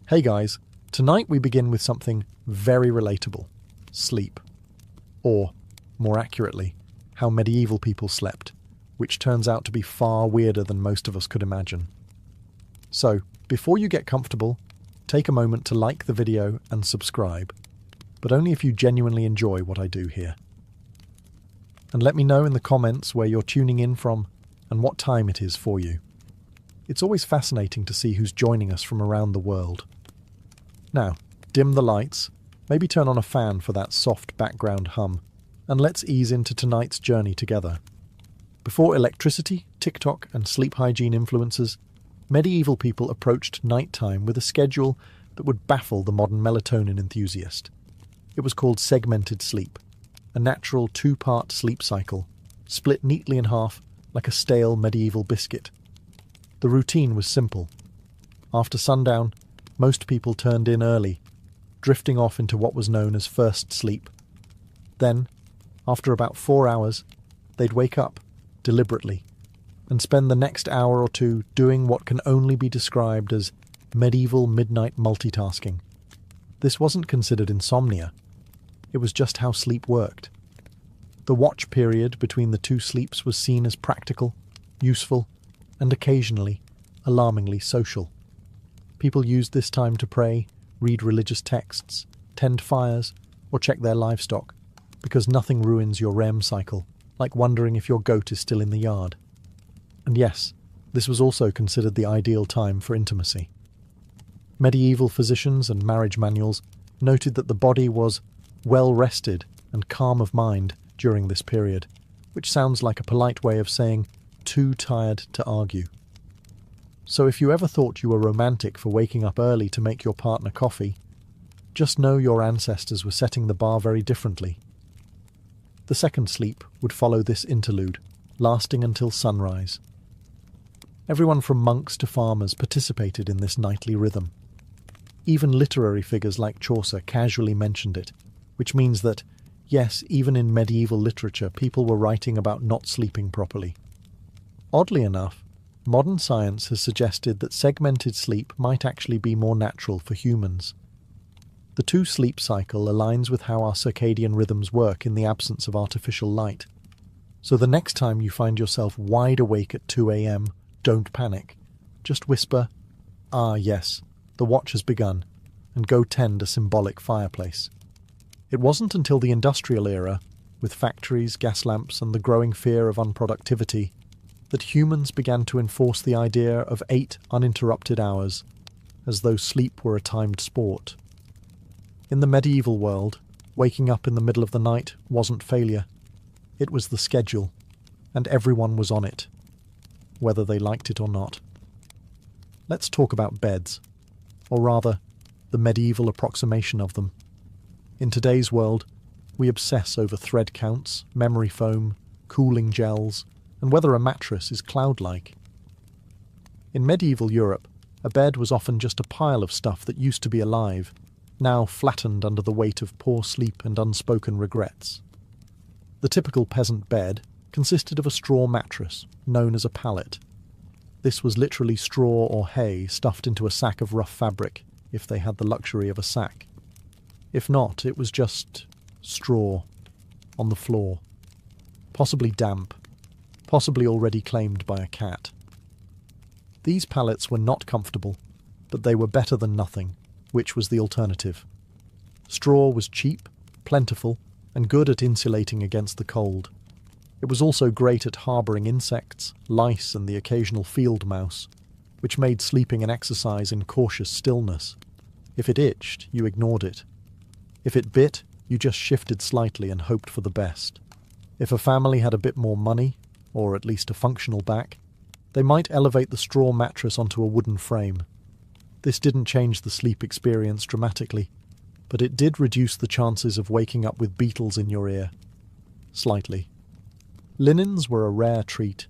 Hey guys, tonight we begin with something very relatable: sleep. Or, more accurately, how medieval people slept, which turns out to be far weirder than most of us could imagine. So, before you get comfortable, take a moment to like the video and subscribe, but only if you genuinely enjoy what I do here. And let me know in the comments where you're tuning in from and what time it is for you. It's always fascinating to see who's joining us from around the world. Now, dim the lights, maybe turn on a fan for that soft background hum, and let's ease into tonight's journey together. Before electricity, TikTok, and sleep hygiene influences, medieval people approached nighttime with a schedule that would baffle the modern melatonin enthusiast. It was called segmented sleep, a natural two-part sleep cycle, split neatly in half like a stale medieval biscuit. The routine was simple. After sundown, most people turned in early, drifting off into what was known as first sleep. Then, after about 4 hours, they'd wake up, deliberately, and spend the next hour or two doing what can only be described as medieval midnight multitasking. This wasn't considered insomnia. It was just how sleep worked. The watch period between the two sleeps was seen as practical, useful, and occasionally, alarmingly social. People used this time to pray, read religious texts, tend fires, or check their livestock, because nothing ruins your REM cycle, like wondering if your goat is still in the yard. And yes, this was also considered the ideal time for intimacy. Medieval physicians and marriage manuals noted that the body was well rested and calm of mind during this period, which sounds like a polite way of saying too tired to argue. So if you ever thought you were romantic for waking up early to make your partner coffee, just know your ancestors were setting the bar very differently. The second sleep would follow this interlude, lasting until sunrise. Everyone from monks to farmers participated in this nightly rhythm. Even literary figures like Chaucer casually mentioned it, which means that, yes, even in medieval literature, people were writing about not sleeping properly. Oddly enough, modern science has suggested that segmented sleep might actually be more natural for humans. The two-sleep cycle aligns with how our circadian rhythms work in the absence of artificial light. So the next time you find yourself wide awake at 2 a.m, don't panic. Just whisper, "Ah, yes, the watch has begun," and go tend a symbolic fireplace. It wasn't until the industrial era, with factories, gas lamps, and the growing fear of unproductivity, that humans began to enforce the idea of 8 uninterrupted hours, as though sleep were a timed sport. In the medieval world, waking up in the middle of the night wasn't failure. It was the schedule, and everyone was on it, whether they liked it or not. Let's talk about beds, or rather, the medieval approximation of them. In today's world, we obsess over thread counts, memory foam, cooling gels, and whether a mattress is cloud-like. In medieval Europe, a bed was often just a pile of stuff that used to be alive, now flattened under the weight of poor sleep and unspoken regrets. The typical peasant bed consisted of a straw mattress, known as a pallet. This was literally straw or hay stuffed into a sack of rough fabric, if they had the luxury of a sack. If not, it was just straw on the floor, possibly damp, possibly already claimed by a cat. These pallets were not comfortable, but they were better than nothing, which was the alternative. Straw was cheap, plentiful, and good at insulating against the cold. It was also great at harbouring insects, lice, and the occasional field mouse, which made sleeping an exercise in cautious stillness. If it itched, you ignored it. If it bit, you just shifted slightly and hoped for the best. If a family had a bit more money, or at least a functional back, they might elevate the straw mattress onto a wooden frame. This didn't change the sleep experience dramatically, but it did reduce the chances of waking up with beetles in your ear. Slightly. Linens were a rare treat.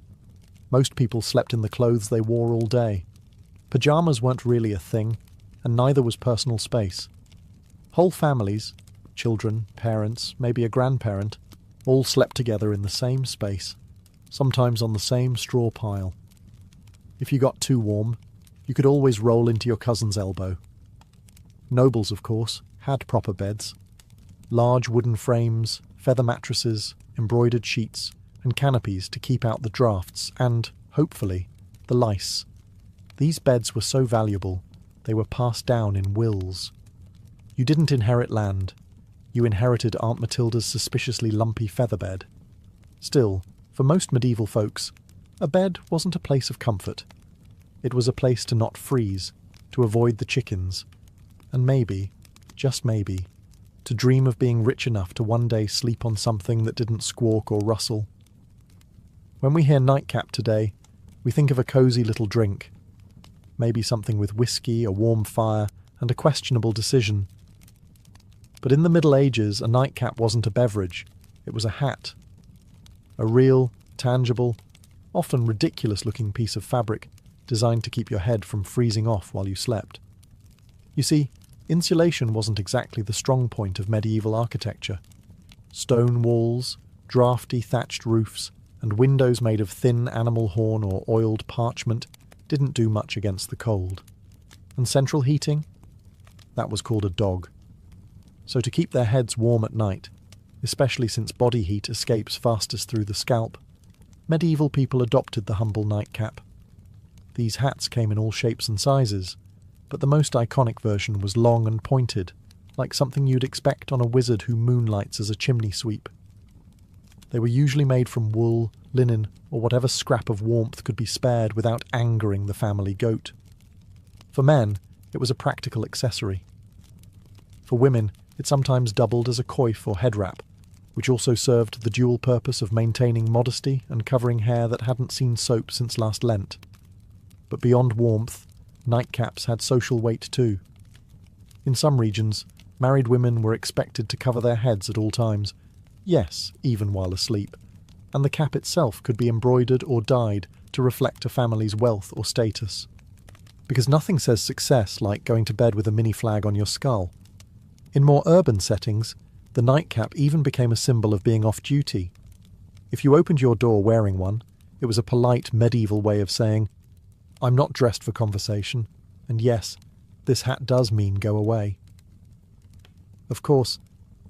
Most people slept in the clothes they wore all day. Pyjamas weren't really a thing, and neither was personal space. Whole families, children, parents, maybe a grandparent, all slept together in the same space, sometimes on the same straw pile. If you got too warm, you could always roll into your cousin's elbow. Nobles, of course, had proper beds. Large wooden frames, feather mattresses, embroidered sheets, and canopies to keep out the draughts and, hopefully, the lice. These beds were so valuable, they were passed down in wills. You didn't inherit land. You inherited Aunt Matilda's suspiciously lumpy feather bed. Still, for most medieval folks, a bed wasn't a place of comfort. It was a place to not freeze, to avoid the chickens, and maybe, just maybe, to dream of being rich enough to one day sleep on something that didn't squawk or rustle. When we hear nightcap today, we think of a cosy little drink. Maybe something with whiskey, a warm fire, and a questionable decision. But in the Middle Ages, a nightcap wasn't a beverage, it was a hat. A real, tangible, often ridiculous-looking piece of fabric designed to keep your head from freezing off while you slept. You see, insulation wasn't exactly the strong point of medieval architecture. Stone walls, draughty thatched roofs, and windows made of thin animal horn or oiled parchment didn't do much against the cold. And central heating? That was called a dog. So to keep their heads warm at night, especially since body heat escapes fastest through the scalp, medieval people adopted the humble nightcap. These hats came in all shapes and sizes, but the most iconic version was long and pointed, like something you'd expect on a wizard who moonlights as a chimney sweep. They were usually made from wool, linen, or whatever scrap of warmth could be spared without angering the family goat. For men, it was a practical accessory. For women, it sometimes doubled as a coif or head wrap, which also served the dual purpose of maintaining modesty and covering hair that hadn't seen soap since last Lent. But beyond warmth, nightcaps had social weight too. In some regions, married women were expected to cover their heads at all times, yes, even while asleep, and the cap itself could be embroidered or dyed to reflect a family's wealth or status. Because nothing says success like going to bed with a mini flag on your skull. In more urban settings, the nightcap even became a symbol of being off-duty. If you opened your door wearing one, it was a polite medieval way of saying, "I'm not dressed for conversation, and yes, this hat does mean go away." Of course,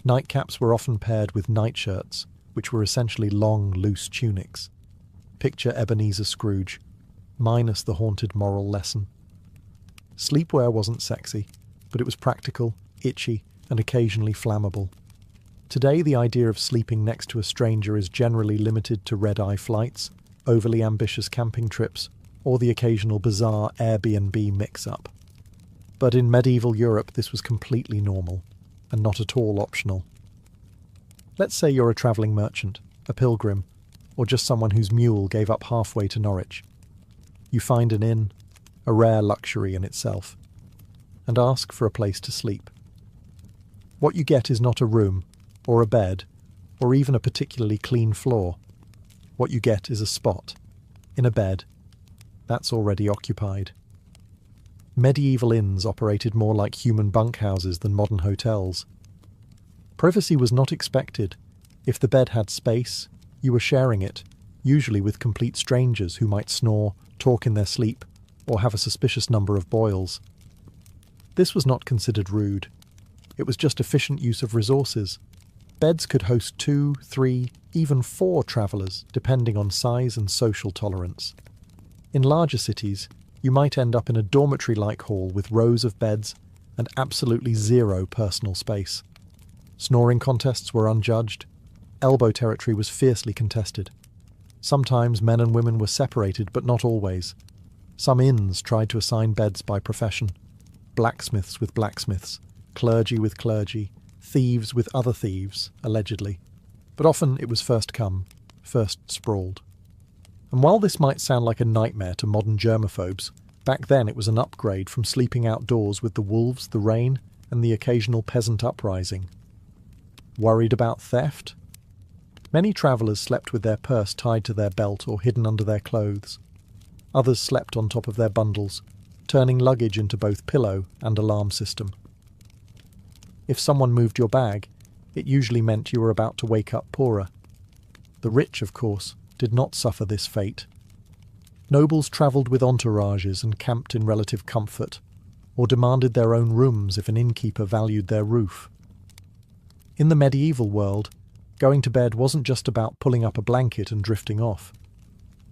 nightcaps were often paired with nightshirts, which were essentially long, loose tunics. Picture Ebenezer Scrooge, minus the haunted moral lesson. Sleepwear wasn't sexy, but it was practical, itchy, and occasionally flammable. Today, the idea of sleeping next to a stranger is generally limited to red-eye flights, overly ambitious camping trips, or the occasional bizarre Airbnb mix-up. But in medieval Europe, this was completely normal, and not at all optional. Let's say you're a travelling merchant, a pilgrim, or just someone whose mule gave up halfway to Norwich. You find an inn, a rare luxury in itself, and ask for a place to sleep. What you get is not a room, or a bed, or even a particularly clean floor. What you get is a spot, in a bed, that's already occupied. Medieval inns operated more like human bunkhouses than modern hotels. Privacy was not expected. If the bed had space, you were sharing it, usually with complete strangers who might snore, talk in their sleep, or have a suspicious number of boils. This was not considered rude. It was just efficient use of resources. Beds could host 2, 3, even 4 travellers, depending on size and social tolerance. In larger cities, you might end up in a dormitory-like hall with rows of beds and absolutely zero personal space. Snoring contests were unjudged. Elbow territory was fiercely contested. Sometimes men and women were separated, but not always. Some inns tried to assign beds by profession. Blacksmiths with blacksmiths, clergy with clergy, thieves with other thieves, allegedly. But often it was first come, first sprawled. And while this might sound like a nightmare to modern germaphobes, back then it was an upgrade from sleeping outdoors with the wolves, the rain, and the occasional peasant uprising. Worried about theft? Many travellers slept with their purse tied to their belt or hidden under their clothes. Others slept on top of their bundles, turning luggage into both pillow and alarm system. If someone moved your bag, it usually meant you were about to wake up poorer. The rich, of course, did not suffer this fate. Nobles travelled with entourages and camped in relative comfort, or demanded their own rooms if an innkeeper valued their roof. In the medieval world, going to bed wasn't just about pulling up a blanket and drifting off.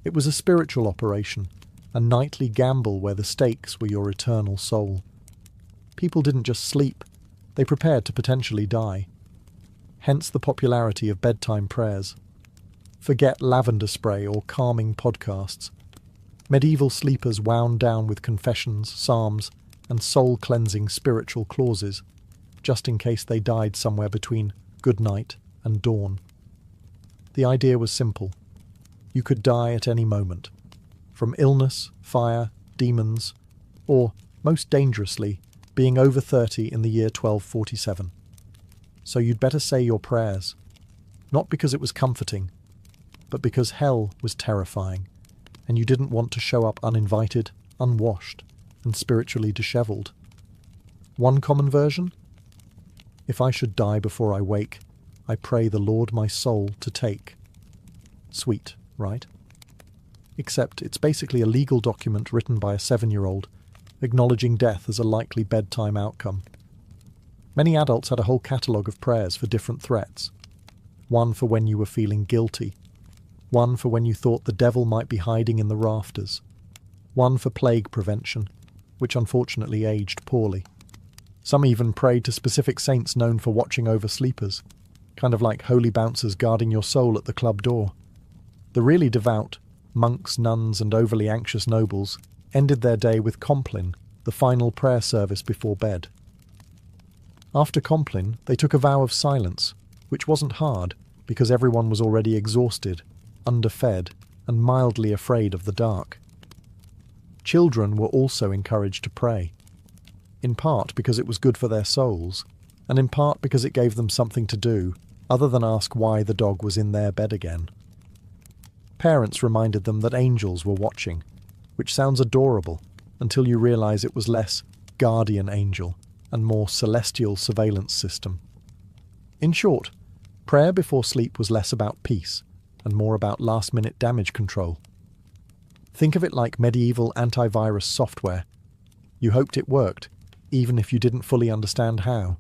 It was a spiritual operation, a nightly gamble where the stakes were your eternal soul. People didn't just sleep, they prepared to potentially die. Hence the popularity of bedtime prayers. Forget lavender spray or calming podcasts. Medieval sleepers wound down with confessions, psalms, and soul-cleansing spiritual clauses, just in case they died somewhere between good night and dawn. The idea was simple. You could die at any moment, from illness, fire, demons, or, most dangerously, being over 30 in the year 1247. So you'd better say your prayers, not because it was comforting, but because hell was terrifying, and you didn't want to show up uninvited, unwashed, and spiritually dishevelled. One common version? If I should die before I wake, I pray the Lord my soul to take. Sweet, right? Except it's basically a legal document written by a 7-year-old, acknowledging death as a likely bedtime outcome. Many adults had a whole catalogue of prayers for different threats. One for when you were feeling guilty. One for when you thought the devil might be hiding in the rafters. One for plague prevention, which unfortunately aged poorly. Some even prayed to specific saints known for watching over sleepers, kind of like holy bouncers guarding your soul at the club door. The really devout, monks, nuns, and overly anxious nobles ended their day with Compline, the final prayer service before bed. After Compline, they took a vow of silence, which wasn't hard because everyone was already exhausted, underfed, and mildly afraid of the dark. Children were also encouraged to pray, in part because it was good for their souls, and in part because it gave them something to do other than ask why the dog was in their bed again. Parents reminded them that angels were watching, which sounds adorable until you realise it was less guardian angel and more celestial surveillance system. In short, prayer before sleep was less about peace and more about last-minute damage control. Think of it like medieval antivirus software. You hoped it worked, even if you didn't fully understand how.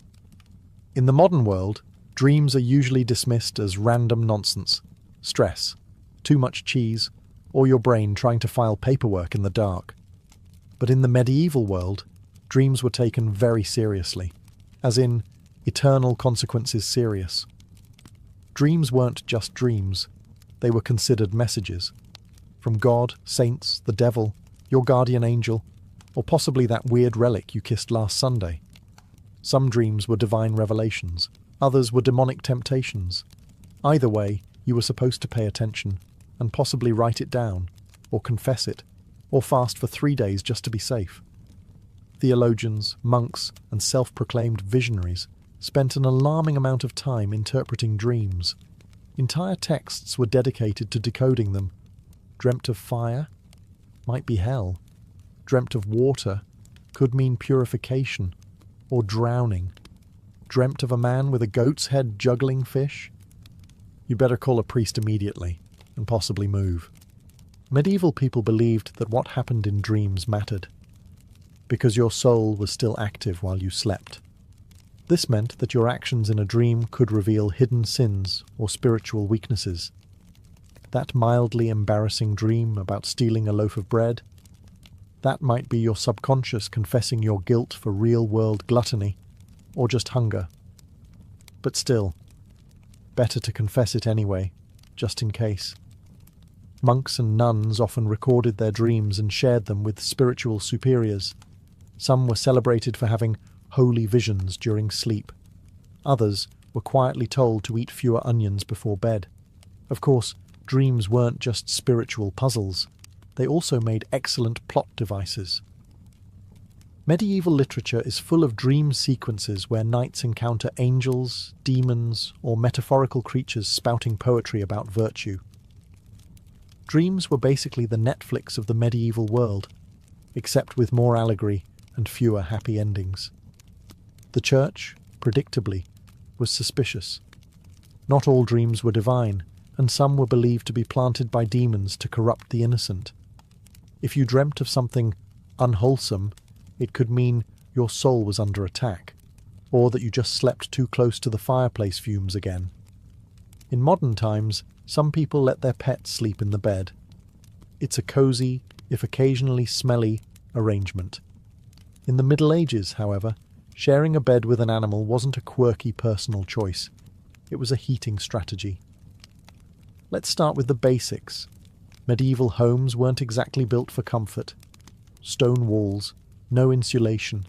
In the modern world, dreams are usually dismissed as random nonsense, stress, too much cheese, or your brain trying to file paperwork in the dark. But in the medieval world, dreams were taken very seriously, as in eternal consequences serious. Dreams weren't just dreams, they were considered messages. From God, saints, the devil, your guardian angel, or possibly that weird relic you kissed last Sunday. Some dreams were divine revelations, others were demonic temptations. Either way, you were supposed to pay attention, and possibly write it down, or confess it, or fast for 3 days just to be safe. Theologians, monks, and self-proclaimed visionaries spent an alarming amount of time interpreting dreams. Entire texts were dedicated to decoding them. Dreamt of fire? Might be hell. Dreamt of water? Could mean purification, or drowning. Dreamt of a man with a goat's head juggling fish? You better call a priest immediately, and possibly move. Medieval people believed that what happened in dreams mattered, because your soul was still active while you slept. This meant that your actions in a dream could reveal hidden sins or spiritual weaknesses. That mildly embarrassing dream about stealing a loaf of bread, that might be your subconscious confessing your guilt for real-world gluttony, or just hunger. But still, better to confess it anyway, just in case. Monks and nuns often recorded their dreams and shared them with spiritual superiors. Some were celebrated for having holy visions during sleep. Others were quietly told to eat fewer onions before bed. Of course, dreams weren't just spiritual puzzles. They also made excellent plot devices. Medieval literature is full of dream sequences where knights encounter angels, demons, or metaphorical creatures spouting poetry about virtue. Dreams were basically the Netflix of the medieval world, except with more allegory and fewer happy endings. The church, predictably, was suspicious. Not all dreams were divine, and some were believed to be planted by demons to corrupt the innocent. If you dreamt of something unwholesome, it could mean your soul was under attack, or that you just slept too close to the fireplace fumes again. In modern times, some people let their pets sleep in the bed. It's a cosy, if occasionally smelly, arrangement. In the Middle Ages, however, sharing a bed with an animal wasn't a quirky personal choice. It was a heating strategy. Let's start with the basics. Medieval homes weren't exactly built for comfort. Stone walls, no insulation,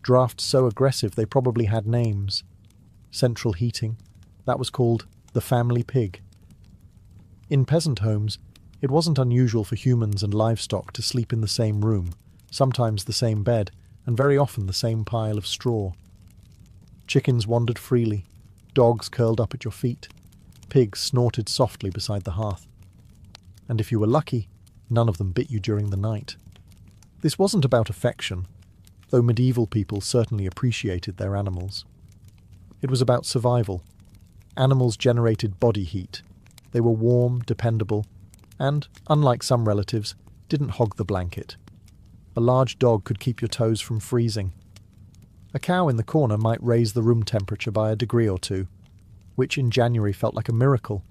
drafts so aggressive they probably had names. Central heating, that was called the family pig. In peasant homes, it wasn't unusual for humans and livestock to sleep in the same room, sometimes the same bed, and very often the same pile of straw. Chickens wandered freely, dogs curled up at your feet, pigs snorted softly beside the hearth. And if you were lucky, none of them bit you during the night. This wasn't about affection, though medieval people certainly appreciated their animals. It was about survival. Animals generated body heat. They were warm, dependable, and, unlike some relatives, didn't hog the blanket. A large dog could keep your toes from freezing. A cow in the corner might raise the room temperature by a degree or two, which in January felt like a miracle.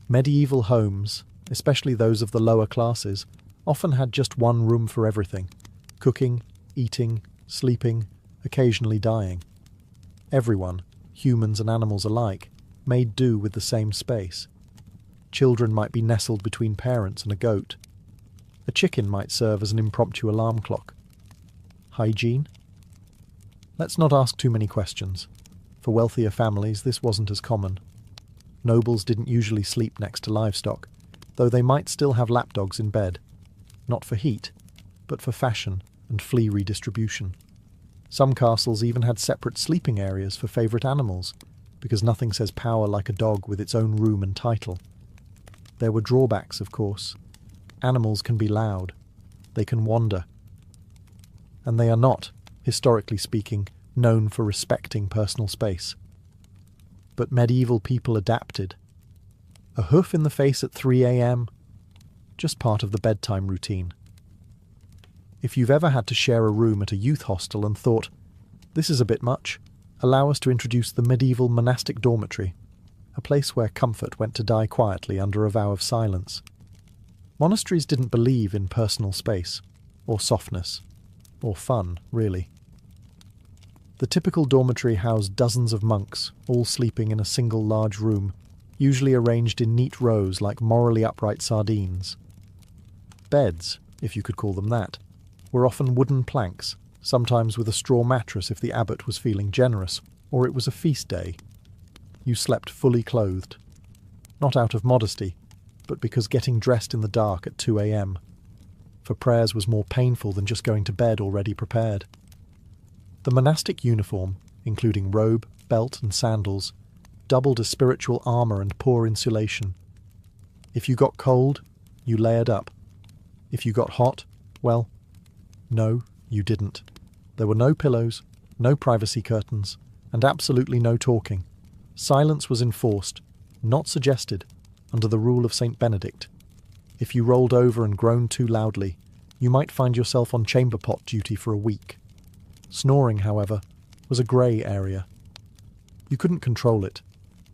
Medieval homes, especially those of the lower classes, often had just one room for everything: cooking, eating, sleeping, occasionally dying. Everyone, humans and animals alike, made do with the same space. Children might be nestled between parents and a goat. A chicken might serve as an impromptu alarm clock. Hygiene? Let's not ask too many questions. For wealthier families, this wasn't as common. Nobles didn't usually sleep next to livestock, though they might still have lapdogs in bed. Not for heat, but for fashion and flea redistribution. Some castles even had separate sleeping areas for favourite animals, because nothing says power like a dog with its own room and title. There were drawbacks, of course. Animals can be loud. They can wander. And they are not, historically speaking, known for respecting personal space. But medieval people adapted. A hoof in the face at 3 a.m? Just part of the bedtime routine. If you've ever had to share a room at a youth hostel and thought, this is a bit much, allow us to introduce the medieval monastic dormitory, a place where comfort went to die quietly under a vow of silence. Monasteries didn't believe in personal space, or softness, or fun, really. The typical dormitory housed dozens of monks, all sleeping in a single large room, usually arranged in neat rows like morally upright sardines. Beds, if you could call them that, were often wooden planks, sometimes with a straw mattress if the abbot was feeling generous, or it was a feast day. You slept fully clothed. Not out of modesty, but because getting dressed in the dark at 2 a.m. for prayers was more painful than just going to bed already prepared. The monastic uniform, including robe, belt and sandals, doubled as spiritual armour and poor insulation. If you got cold, you layered up. If you got hot, well, no, you didn't. There were no pillows, no privacy curtains, and absolutely no talking. Silence was enforced, not suggested, under the rule of St. Benedict. If you rolled over and groaned too loudly, you might find yourself on chamber pot duty for a week. Snoring, however, was a grey area. You couldn't control it,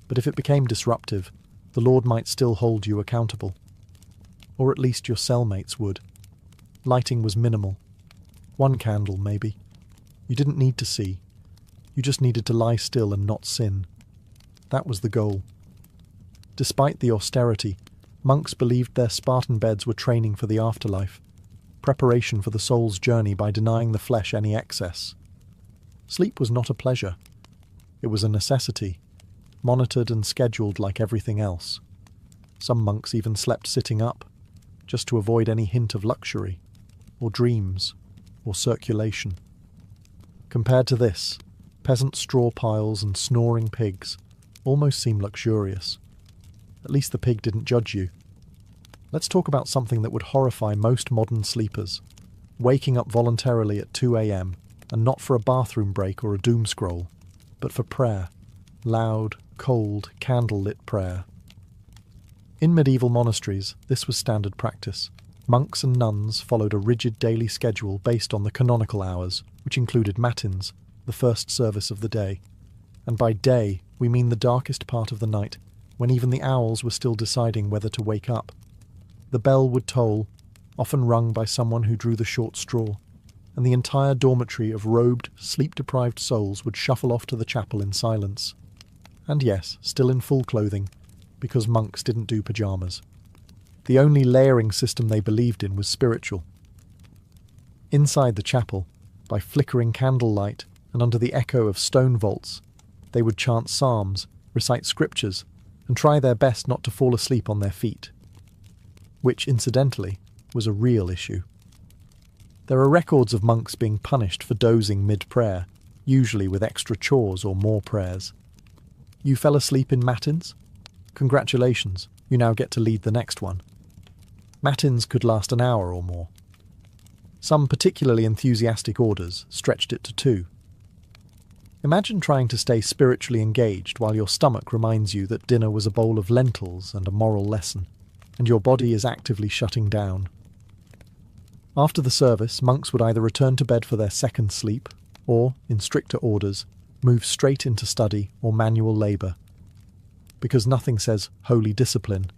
but if it became disruptive, the Lord might still hold you accountable. Or at least your cellmates would. Lighting was minimal. 1 candle, maybe. You didn't need to see. You just needed to lie still and not sin. That was the goal. Despite the austerity, monks believed their Spartan beds were training for the afterlife, preparation for the soul's journey by denying the flesh any excess. Sleep was not a pleasure. It was a necessity, monitored and scheduled like everything else. Some monks even slept sitting up, just to avoid any hint of luxury, or dreams, or circulation. Compared to this, peasant straw piles and snoring pigs almost seem luxurious. At least the pig didn't judge you. Let's talk about something that would horrify most modern sleepers: waking up voluntarily at 2 a.m, and not for a bathroom break or a doom scroll, but for prayer. Loud, cold, candle-lit prayer. In medieval monasteries, this was standard practice. Monks and nuns followed a rigid daily schedule based on the canonical hours, which included matins, the first service of the day. And by day, we mean the darkest part of the night, when even the owls were still deciding whether to wake up. The bell would toll, often rung by someone who drew the short straw, and the entire dormitory of robed, sleep-deprived souls would shuffle off to the chapel in silence. And yes, still in full clothing, because monks didn't do pyjamas. The only layering system they believed in was spiritual. Inside the chapel, by flickering candlelight and under the echo of stone vaults, they would chant psalms, recite scriptures, and try their best not to fall asleep on their feet. Which, incidentally, was a real issue. There are records of monks being punished for dozing mid-prayer, usually with extra chores or more prayers. You fell asleep in matins? Congratulations, you now get to lead the next one. Matins could last an hour or more. Some particularly enthusiastic orders stretched it to 2. Imagine trying to stay spiritually engaged while your stomach reminds you that dinner was a bowl of lentils and a moral lesson, and your body is actively shutting down. After the service, monks would either return to bed for their second sleep, or, in stricter orders, move straight into study or manual labour. Because nothing says holy discipline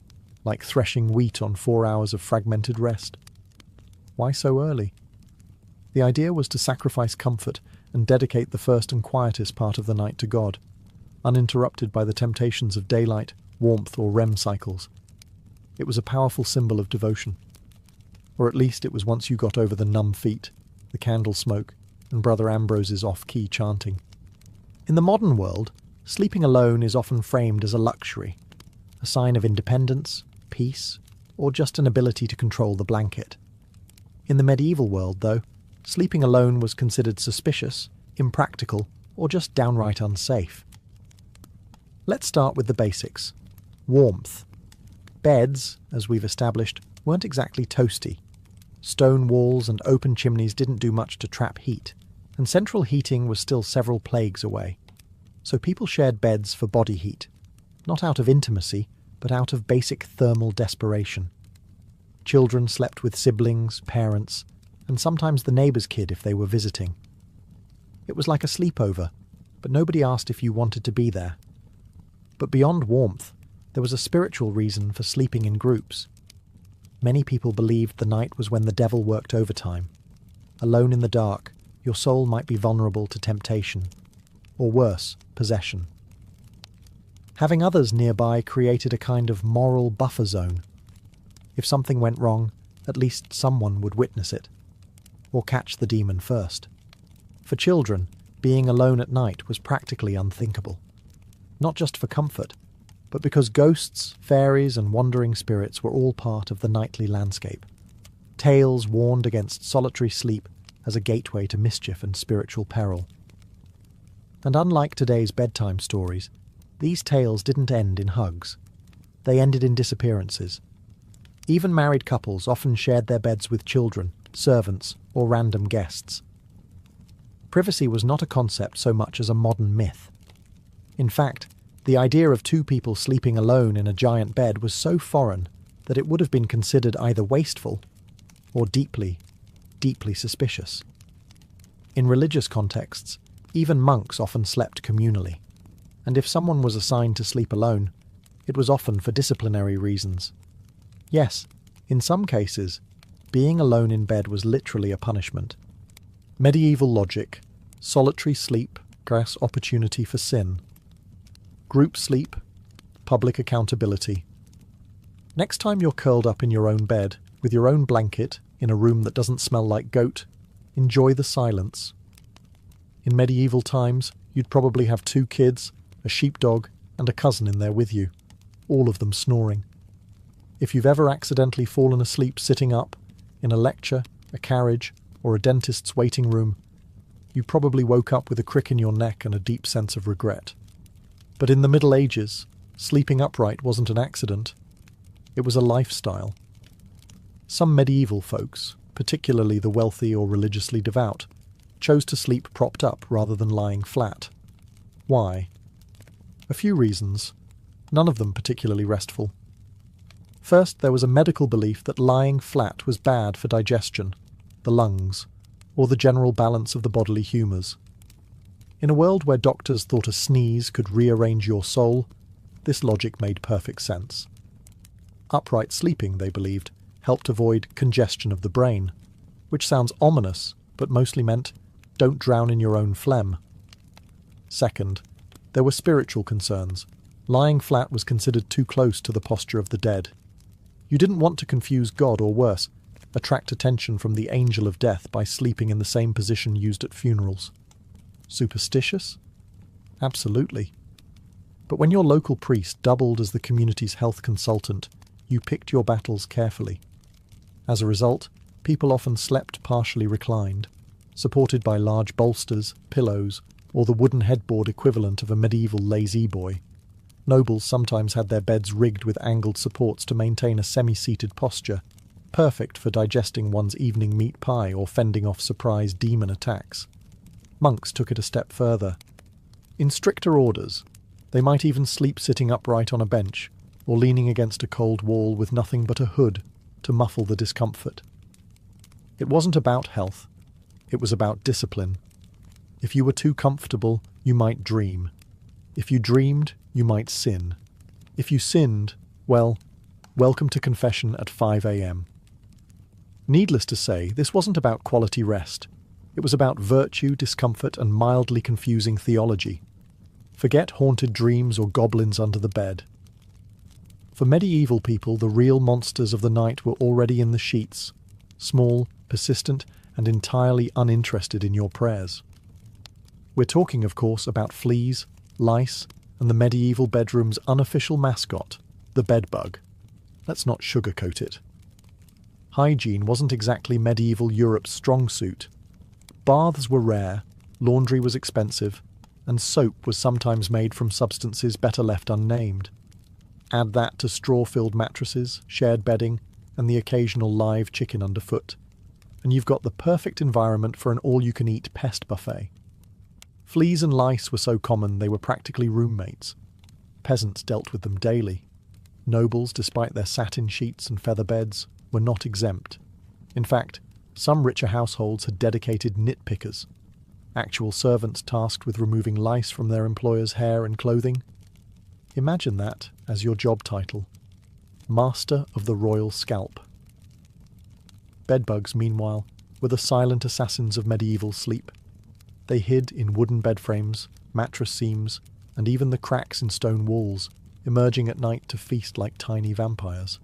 like threshing wheat on 4 hours of fragmented rest. Why so early? The idea was to sacrifice comfort and dedicate the first and quietest part of the night to God, uninterrupted by the temptations of daylight, warmth, or REM cycles. It was a powerful symbol of devotion. Or at least it was once you got over the numb feet, the candle smoke, and Brother Ambrose's off-key chanting. In the modern world, sleeping alone is often framed as a luxury, a sign of independence, peace, or just an ability to control the blanket. In the medieval world, though, sleeping alone was considered suspicious, impractical, or just downright unsafe. Let's start with the basics. Warmth. Beds, as we've established, weren't exactly toasty. Stone walls and open chimneys didn't do much to trap heat, and central heating was still several plagues away. So people shared beds for body heat, not out of intimacy, but out of basic thermal desperation. Children slept with siblings, parents, and sometimes the neighbour's kid if they were visiting. It was like a sleepover, but nobody asked if you wanted to be there. But beyond warmth, there was a spiritual reason for sleeping in groups. Many people believed the night was when the devil worked overtime. Alone in the dark, your soul might be vulnerable to temptation, or worse, possession. Having others nearby created a kind of moral buffer zone. If something went wrong, at least someone would witness it, or catch the demon first. For children, being alone at night was practically unthinkable. Not just for comfort, but because ghosts, fairies, and wandering spirits were all part of the nightly landscape. Tales warned against solitary sleep as a gateway to mischief and spiritual peril. And unlike today's bedtime stories, these tales didn't end in hugs. They ended in disappearances. Even married couples often shared their beds with children, servants, or random guests. Privacy was not a concept so much as a modern myth. In fact, the idea of 2 people sleeping alone in a giant bed was so foreign that it would have been considered either wasteful or deeply, deeply suspicious. In religious contexts, even monks often slept communally, and if someone was assigned to sleep alone, it was often for disciplinary reasons. Yes, in some cases, being alone in bed was literally a punishment. Medieval logic, solitary sleep, grass opportunity for sin. Group sleep, public accountability. Next time you're curled up in your own bed, with your own blanket, in a room that doesn't smell like goat, enjoy the silence. In medieval times, you'd probably have 2 kids, a sheepdog, and a cousin in there with you, all of them snoring. If you've ever accidentally fallen asleep sitting up, in a lecture, a carriage, or a dentist's waiting room, you probably woke up with a crick in your neck and a deep sense of regret. But in the Middle Ages, sleeping upright wasn't an accident. It was a lifestyle. Some medieval folks, particularly the wealthy or religiously devout, chose to sleep propped up rather than lying flat. Why? A few reasons, none of them particularly restful. First, there was a medical belief that lying flat was bad for digestion, the lungs. or the general balance of the bodily humours. In a world where doctors thought a sneeze could rearrange your soul, this logic made perfect sense. Upright sleeping, they believed, helped avoid congestion of the brain, which sounds ominous, but mostly meant don't drown in your own phlegm. Second, there were spiritual concerns. Lying flat was considered too close to the posture of the dead. You didn't want to confuse God, or worse, attract attention from the angel of death by sleeping in the same position used at funerals. Superstitious? Absolutely. But when your local priest doubled as the community's health consultant, you picked your battles carefully. As a result, people often slept partially reclined, supported by large bolsters, pillows, or the wooden headboard equivalent of a medieval lazy boy. Nobles sometimes had their beds rigged with angled supports to maintain a semi-seated posture, perfect for digesting one's evening meat pie or fending off surprise demon attacks. Monks took it a step further. In stricter orders, they might even sleep sitting upright on a bench, or leaning against a cold wall with nothing but a hood to muffle the discomfort. It wasn't about health. It was about discipline. If you were too comfortable, you might dream. If you dreamed, you might sin. If you sinned, well, welcome to confession at 5 a.m. Needless to say, this wasn't about quality rest. It was about virtue, discomfort, and mildly confusing theology. Forget haunted dreams or goblins under the bed. For medieval people, the real monsters of the night were already in the sheets, small, persistent, and entirely uninterested in your prayers. We're talking, of course, about fleas, lice, and the medieval bedroom's unofficial mascot, the bedbug. Let's not sugarcoat it. Hygiene wasn't exactly medieval Europe's strong suit. Baths were rare, laundry was expensive, and soap was sometimes made from substances better left unnamed. Add that to straw-filled mattresses, shared bedding, and the occasional live chicken underfoot, and you've got the perfect environment for an all-you-can-eat pest buffet. Fleas and lice were so common they were practically roommates. Peasants dealt with them daily. Nobles, despite their satin sheets and feather beds, were not exempt. In fact, some richer households had dedicated nitpickers, actual servants tasked with removing lice from their employers' hair and clothing. Imagine that as your job title. Master of the Royal Scalp. Bedbugs, meanwhile, were the silent assassins of medieval sleep. They hid in wooden bed frames, mattress seams, and even the cracks in stone walls, emerging at night to feast like tiny vampires.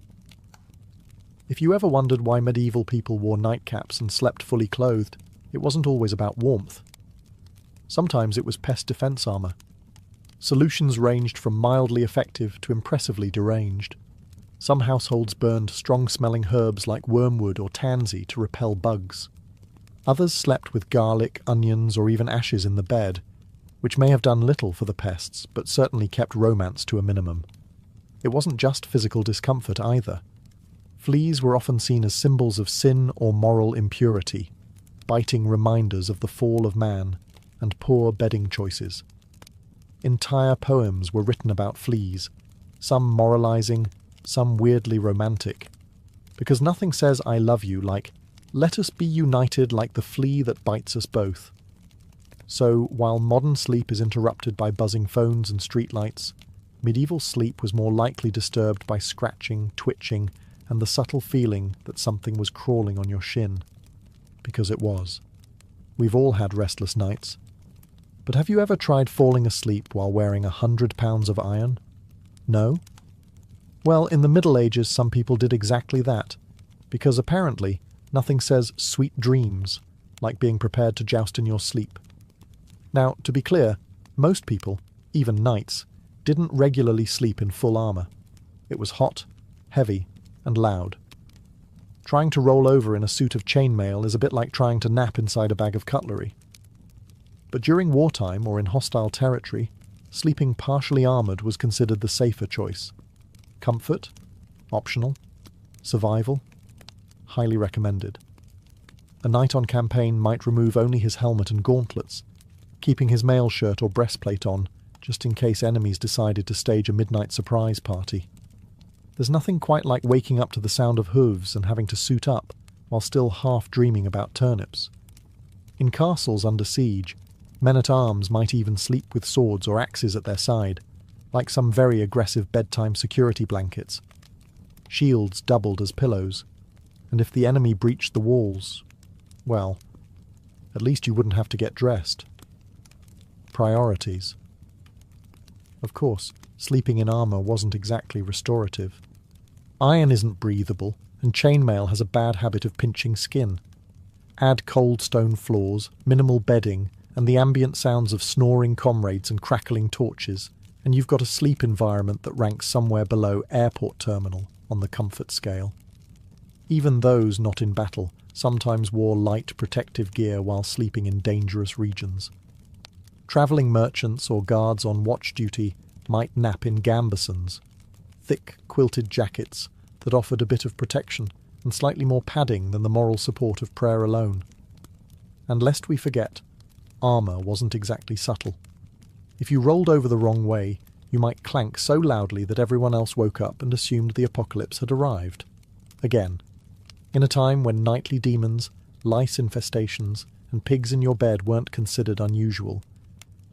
If you ever wondered why medieval people wore nightcaps and slept fully clothed, it wasn't always about warmth. Sometimes it was pest defense armor. Solutions ranged from mildly effective to impressively deranged. Some households burned strong-smelling herbs like wormwood or tansy to repel bugs. Others slept with garlic, onions, or even ashes in the bed, which may have done little for the pests, but certainly kept romance to a minimum. It wasn't just physical discomfort either. Fleas were often seen as symbols of sin or moral impurity, biting reminders of the fall of man and poor bedding choices. Entire poems were written about fleas, some moralizing, some weirdly romantic, because nothing says I love you like, let us be united like the flea that bites us both. So, while modern sleep is interrupted by buzzing phones and streetlights, medieval sleep was more likely disturbed by scratching, twitching, and the subtle feeling that something was crawling on your shin. Because it was. We've all had restless nights. But have you ever tried falling asleep while wearing 100 pounds of iron? No? Well, in the Middle Ages some people did exactly that, because apparently nothing says sweet dreams like being prepared to joust in your sleep. Now, to be clear, most people, even knights, didn't regularly sleep in full armour. It was hot, heavy, and loud. Trying to roll over in a suit of chainmail is a bit like trying to nap inside a bag of cutlery. But during wartime or in hostile territory, sleeping partially armoured was considered the safer choice. Comfort? Optional. Survival? Highly recommended. A knight on campaign might remove only his helmet and gauntlets, keeping his mail shirt or breastplate on, just in case enemies decided to stage a midnight surprise party. There's nothing quite like waking up to the sound of hooves and having to suit up while still half dreaming about turnips. In castles under siege, men-at-arms might even sleep with swords or axes at their side, like some very aggressive bedtime security blankets. Shields doubled as pillows, and if the enemy breached the walls, well, at least you wouldn't have to get dressed. Priorities. Of course, sleeping in armour wasn't exactly restorative. Iron isn't breathable, and chainmail has a bad habit of pinching skin. Add cold stone floors, minimal bedding, and the ambient sounds of snoring comrades and crackling torches, and you've got a sleep environment that ranks somewhere below airport terminal on the comfort scale. Even those not in battle sometimes wore light protective gear while sleeping in dangerous regions. Travelling merchants or guards on watch duty might nap in gambesons, thick quilted jackets that offered a bit of protection and slightly more padding than the moral support of prayer alone. And lest we forget, armour wasn't exactly subtle. If you rolled over the wrong way, you might clank so loudly that everyone else woke up and assumed the apocalypse had arrived. Again, in a time when nightly demons, lice infestations, and pigs in your bed weren't considered unusual,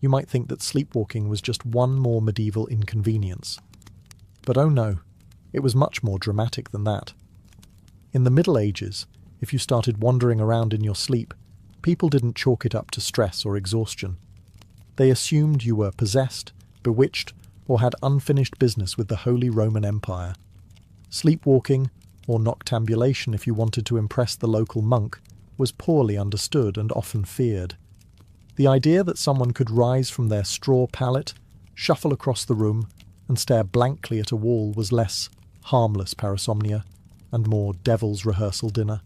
you might think that sleepwalking was just one more medieval inconvenience. But oh no, it was much more dramatic than that. In the Middle Ages, if you started wandering around in your sleep, people didn't chalk it up to stress or exhaustion. They assumed you were possessed, bewitched, or had unfinished business with the Holy Roman Empire. Sleepwalking, or noctambulation if you wanted to impress the local monk, was poorly understood and often feared. The idea that someone could rise from their straw pallet, shuffle across the room, and stare blankly at a wall was less harmless parasomnia and more devil's rehearsal dinner.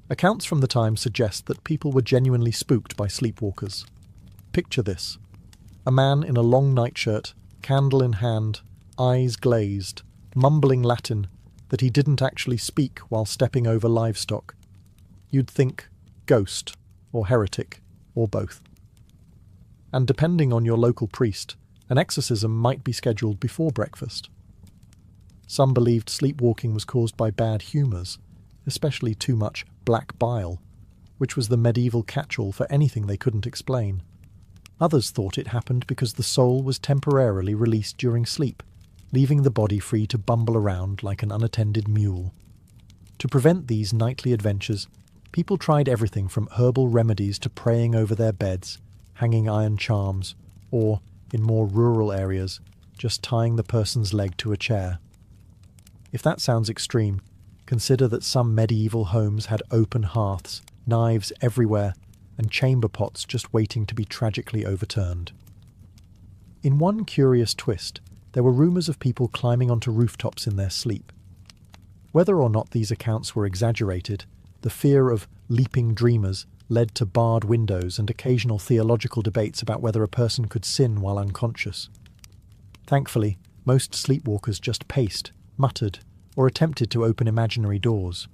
Accounts from the time suggest that people were genuinely spooked by sleepwalkers. Picture this: a man in a long nightshirt, candle in hand, eyes glazed, mumbling Latin that he didn't actually speak while stepping over livestock. You'd think ghost, or heretic, or both. And depending on your local priest, an exorcism might be scheduled before breakfast. Some believed sleepwalking was caused by bad humours, especially too much black bile, which was the medieval catch-all for anything they couldn't explain. Others thought it happened because the soul was temporarily released during sleep, leaving the body free to bumble around like an unattended mule. To prevent these nightly adventures, people tried everything from herbal remedies to praying over their beds, hanging iron charms, or, in more rural areas, just tying the person's leg to a chair. If that sounds extreme, consider that some medieval homes had open hearths, knives everywhere, and chamber pots just waiting to be tragically overturned. In one curious twist, there were rumours of people climbing onto rooftops in their sleep. Whether or not these accounts were exaggerated, the fear of leaping dreamers led to barred windows and occasional theological debates about whether a person could sin while unconscious. Thankfully, most sleepwalkers just paced, muttered, or attempted to open imaginary doors.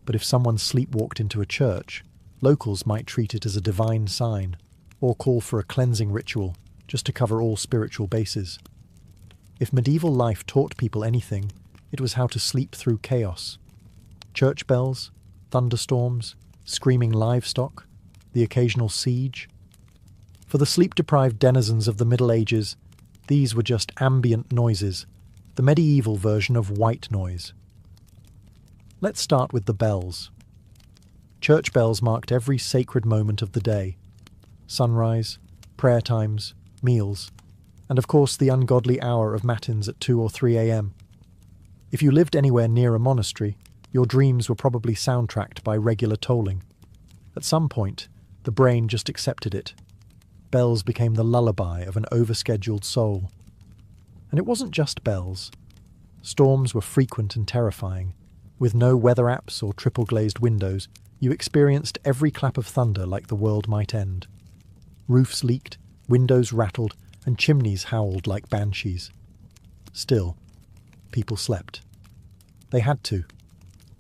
But if someone sleepwalked into a church, locals might treat it as a divine sign, or call for a cleansing ritual, just to cover all spiritual bases. If medieval life taught people anything, it was how to sleep through chaos. Church bells, thunderstorms, screaming livestock, the occasional siege. For the sleep-deprived denizens of the Middle Ages, these were just ambient noises, the medieval version of white noise. Let's start with the bells. Church bells marked every sacred moment of the day: sunrise, prayer times, meals, and of course the ungodly hour of matins at 2 or 3 a.m. If you lived anywhere near a monastery, your dreams were probably soundtracked by regular tolling. At some point, the brain just accepted it. Bells became the lullaby of an overscheduled soul. And it wasn't just bells. Storms were frequent and terrifying. With no weather apps or triple-glazed windows, you experienced every clap of thunder like the world might end. Roofs leaked, windows rattled, and chimneys howled like banshees. Still, people slept. They had to.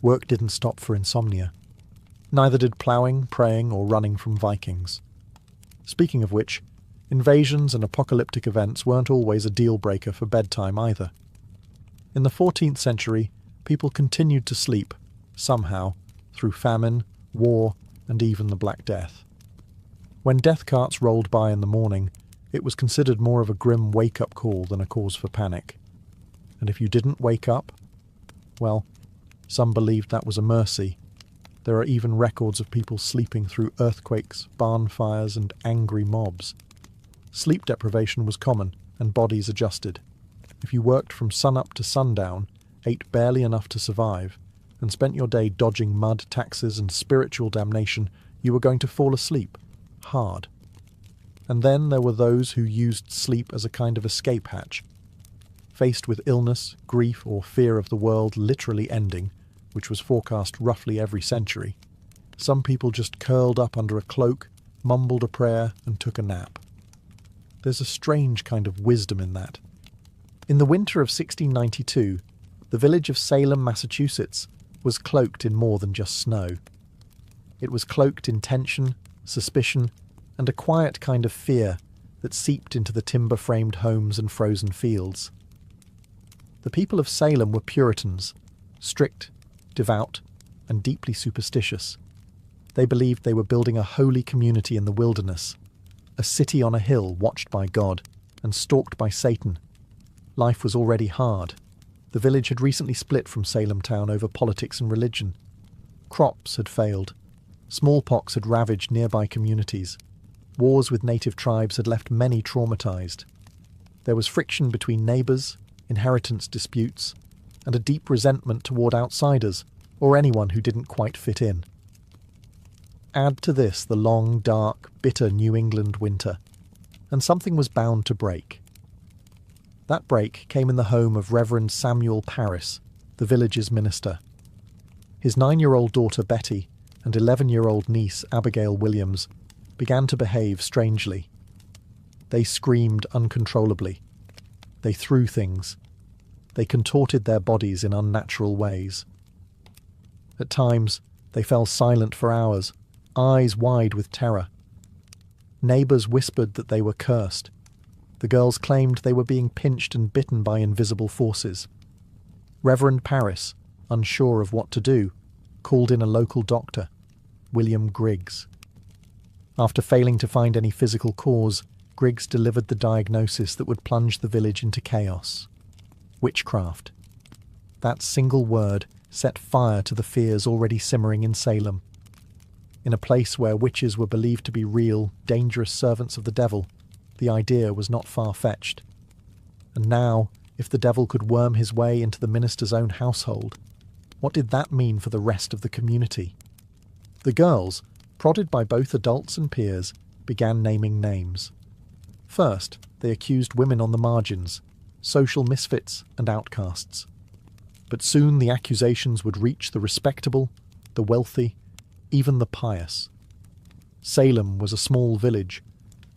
Work didn't stop for insomnia. Neither did ploughing, praying, or running from Vikings. Speaking of which, invasions and apocalyptic events weren't always a deal-breaker for bedtime either. In the 14th century, people continued to sleep, somehow, through famine, war, and even the Black Death. When death carts rolled by in the morning, it was considered more of a grim wake-up call than a cause for panic. And if you didn't wake up, well, some believed that was a mercy. There are even records of people sleeping through earthquakes, barn fires, and angry mobs. Sleep deprivation was common, and bodies adjusted. If you worked from sunup to sundown, ate barely enough to survive, and spent your day dodging mud, taxes, and spiritual damnation, you were going to fall asleep. Hard. And then there were those who used sleep as a kind of escape hatch. Faced with illness, grief, or fear of the world literally ending, which was forecast roughly every century, some people just curled up under a cloak, mumbled a prayer, and took a nap. There's a strange kind of wisdom in that. In the winter of 1692, the village of Salem, Massachusetts, was cloaked in more than just snow. It was cloaked in tension, suspicion, and a quiet kind of fear that seeped into the timber-framed homes and frozen fields. The people of Salem were Puritans, strict, devout, and deeply superstitious. They believed they were building a holy community in the wilderness, a city on a hill watched by God and stalked by Satan. Life was already hard. The village had recently split from Salem town over politics and religion. Crops had failed. Smallpox had ravaged nearby communities. Wars with native tribes had left many traumatized. There was friction between neighbors, inheritance disputes, and a deep resentment toward outsiders, or anyone who didn't quite fit in. Add to this the long, dark, bitter New England winter, and something was bound to break. That break came in the home of Reverend Samuel Parris, the village's minister. His 9-year-old daughter Betty and 11-year-old niece Abigail Williams began to behave strangely. They screamed uncontrollably. They threw things. They contorted their bodies in unnatural ways. At times, they fell silent for hours, eyes wide with terror. Neighbours whispered that they were cursed. The girls claimed they were being pinched and bitten by invisible forces. Reverend Parris, unsure of what to do, called in a local doctor, William Griggs. After failing to find any physical cause, Griggs delivered the diagnosis that would plunge the village into chaos. Witchcraft. That single word set fire to the fears already simmering in Salem. In a place where witches were believed to be real, dangerous servants of the devil, the idea was not far-fetched. And now, if the devil could worm his way into the minister's own household, what did that mean for the rest of the community? The girls, prodded by both adults and peers, began naming names. First, they accused women on the margins, social misfits and outcasts. But soon the accusations would reach the respectable, the wealthy, even the pious. Salem was a small village,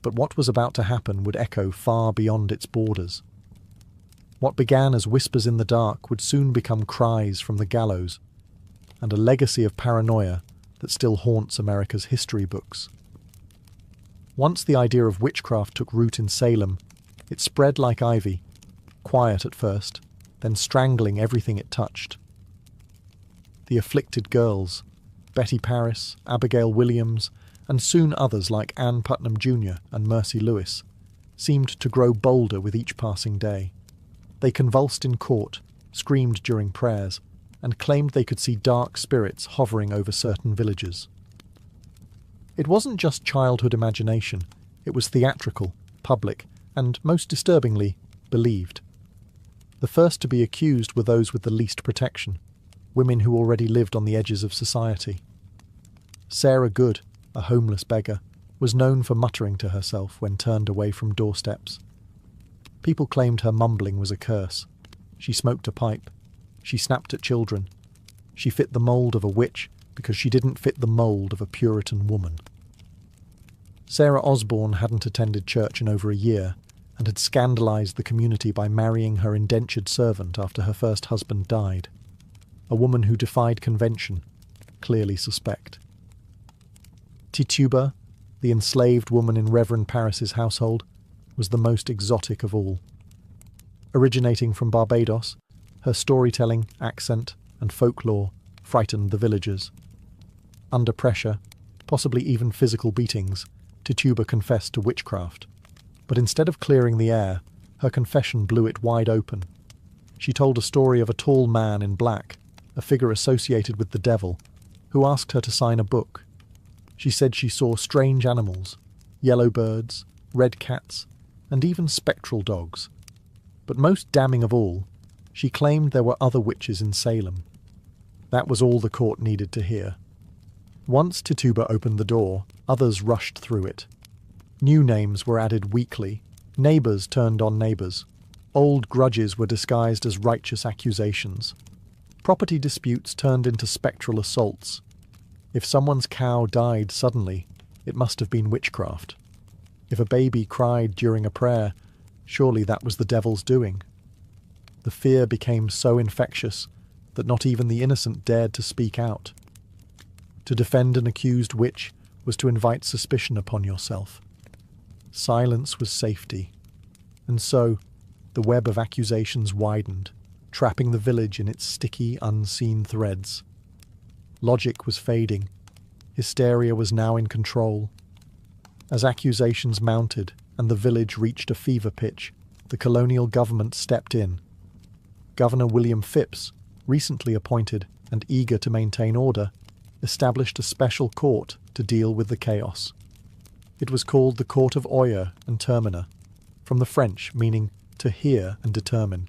but what was about to happen would echo far beyond its borders. What began as whispers in the dark would soon become cries from the gallows, and a legacy of paranoia that still haunts America's history books. Once the idea of witchcraft took root in Salem, it spread like ivy, quiet at first, then strangling everything it touched. The afflicted girls, Betty Parris, Abigail Williams, and soon others like Ann Putnam Jr. and Mercy Lewis, seemed to grow bolder with each passing day. They convulsed in court, screamed during prayers, and claimed they could see dark spirits hovering over certain villages. It wasn't just childhood imagination, it was theatrical, public, and, most disturbingly, believed. The first to be accused were those with the least protection, women who already lived on the edges of society. Sarah Good, a homeless beggar, was known for muttering to herself when turned away from doorsteps. People claimed her mumbling was a curse. She smoked a pipe. She snapped at children. She fit the mould of a witch because she didn't fit the mould of a Puritan woman. Sarah Osborne hadn't attended church in over a year and had scandalised the community by marrying her indentured servant after her first husband died. A woman who defied convention, clearly suspect. Tituba, the enslaved woman in Reverend Parris's household, was the most exotic of all. Originating from Barbados, her storytelling, accent, and folklore frightened the villagers. Under pressure, possibly even physical beatings, Tituba confessed to witchcraft. But instead of clearing the air, her confession blew it wide open. She told a story of a tall man in black, a figure associated with the devil, who asked her to sign a book. She said she saw strange animals, yellow birds, red cats, and even spectral dogs. But most damning of all, she claimed there were other witches in Salem. That was all the court needed to hear. Once Tituba opened the door, others rushed through it. New names were added weekly. Neighbours turned on neighbours. Old grudges were disguised as righteous accusations. Property disputes turned into spectral assaults. If someone's cow died suddenly, it must have been witchcraft. If a baby cried during a prayer, surely that was the devil's doing. The fear became so infectious that not even the innocent dared to speak out. To defend an accused witch was to invite suspicion upon yourself. Silence was safety. And so, the web of accusations widened, trapping the village in its sticky, unseen threads. Logic was fading. Hysteria was now in control. As accusations mounted and the village reached a fever pitch, the colonial government stepped in. Governor William Phipps, recently appointed and eager to maintain order, established a special court to deal with the chaos. It was called the Court of Oyer and Terminer, from the French meaning to hear and determine.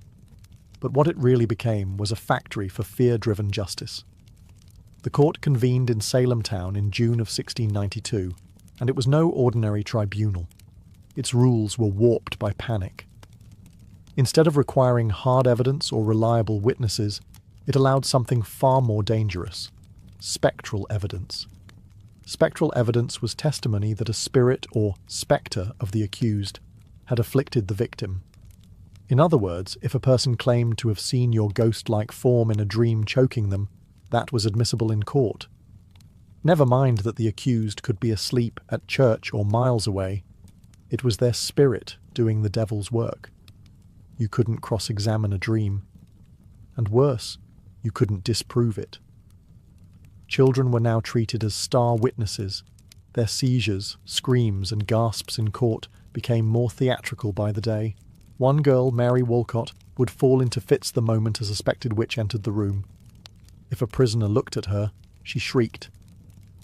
But what it really became was a factory for fear-driven justice. The court convened in Salem town in June of 1692, and it was no ordinary tribunal. Its rules were warped by panic. Instead of requiring hard evidence or reliable witnesses, it allowed something far more dangerous: spectral evidence. Spectral evidence was testimony that a spirit or spectre of the accused had afflicted the victim. In other words, if a person claimed to have seen your ghost-like form in a dream choking them, that was admissible in court. Never mind that the accused could be asleep at church or miles away. It was their spirit doing the devil's work. You couldn't cross-examine a dream. And worse, you couldn't disprove it. Children were now treated as star witnesses. Their seizures, screams, and gasps in court became more theatrical by the day. One girl, Mary Walcott, would fall into fits the moment a suspected witch entered the room. If a prisoner looked at her, she shrieked.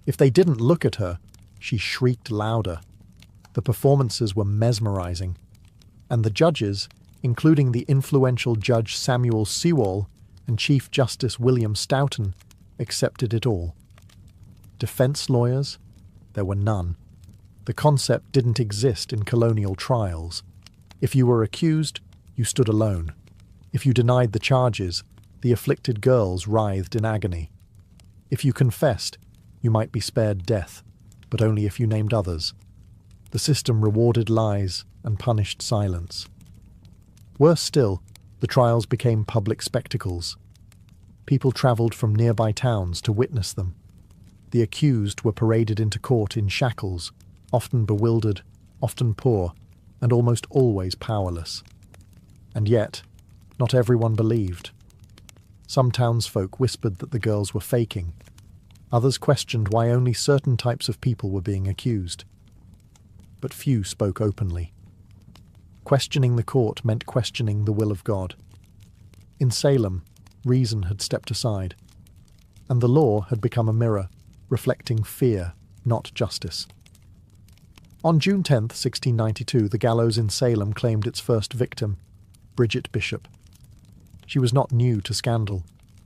If they didn't look at her, she shrieked louder. The performances were mesmerizing, and the judges, including the influential Judge Samuel Sewall and Chief Justice William Stoughton, accepted it all. Defense lawyers? There were none. The concept didn't exist in colonial trials. If you were accused, you stood alone. If you denied the charges, the afflicted girls writhed in agony. If you confessed, you might be spared death, but only if you named others. The system rewarded lies and punished silence. Worse still, the trials became public spectacles. People travelled from nearby towns to witness them. The accused were paraded into court in shackles, often bewildered, often poor, and almost always powerless. And yet, not everyone believed. Some townsfolk whispered that the girls were faking. Others questioned why only certain types of people were being accused. But few spoke openly. Questioning the court meant questioning the will of God. In Salem, reason had stepped aside, and the law had become a mirror, reflecting fear, not justice. On June 10, 1692, the gallows in Salem claimed its first victim, Bridget Bishop. She was not new to scandal.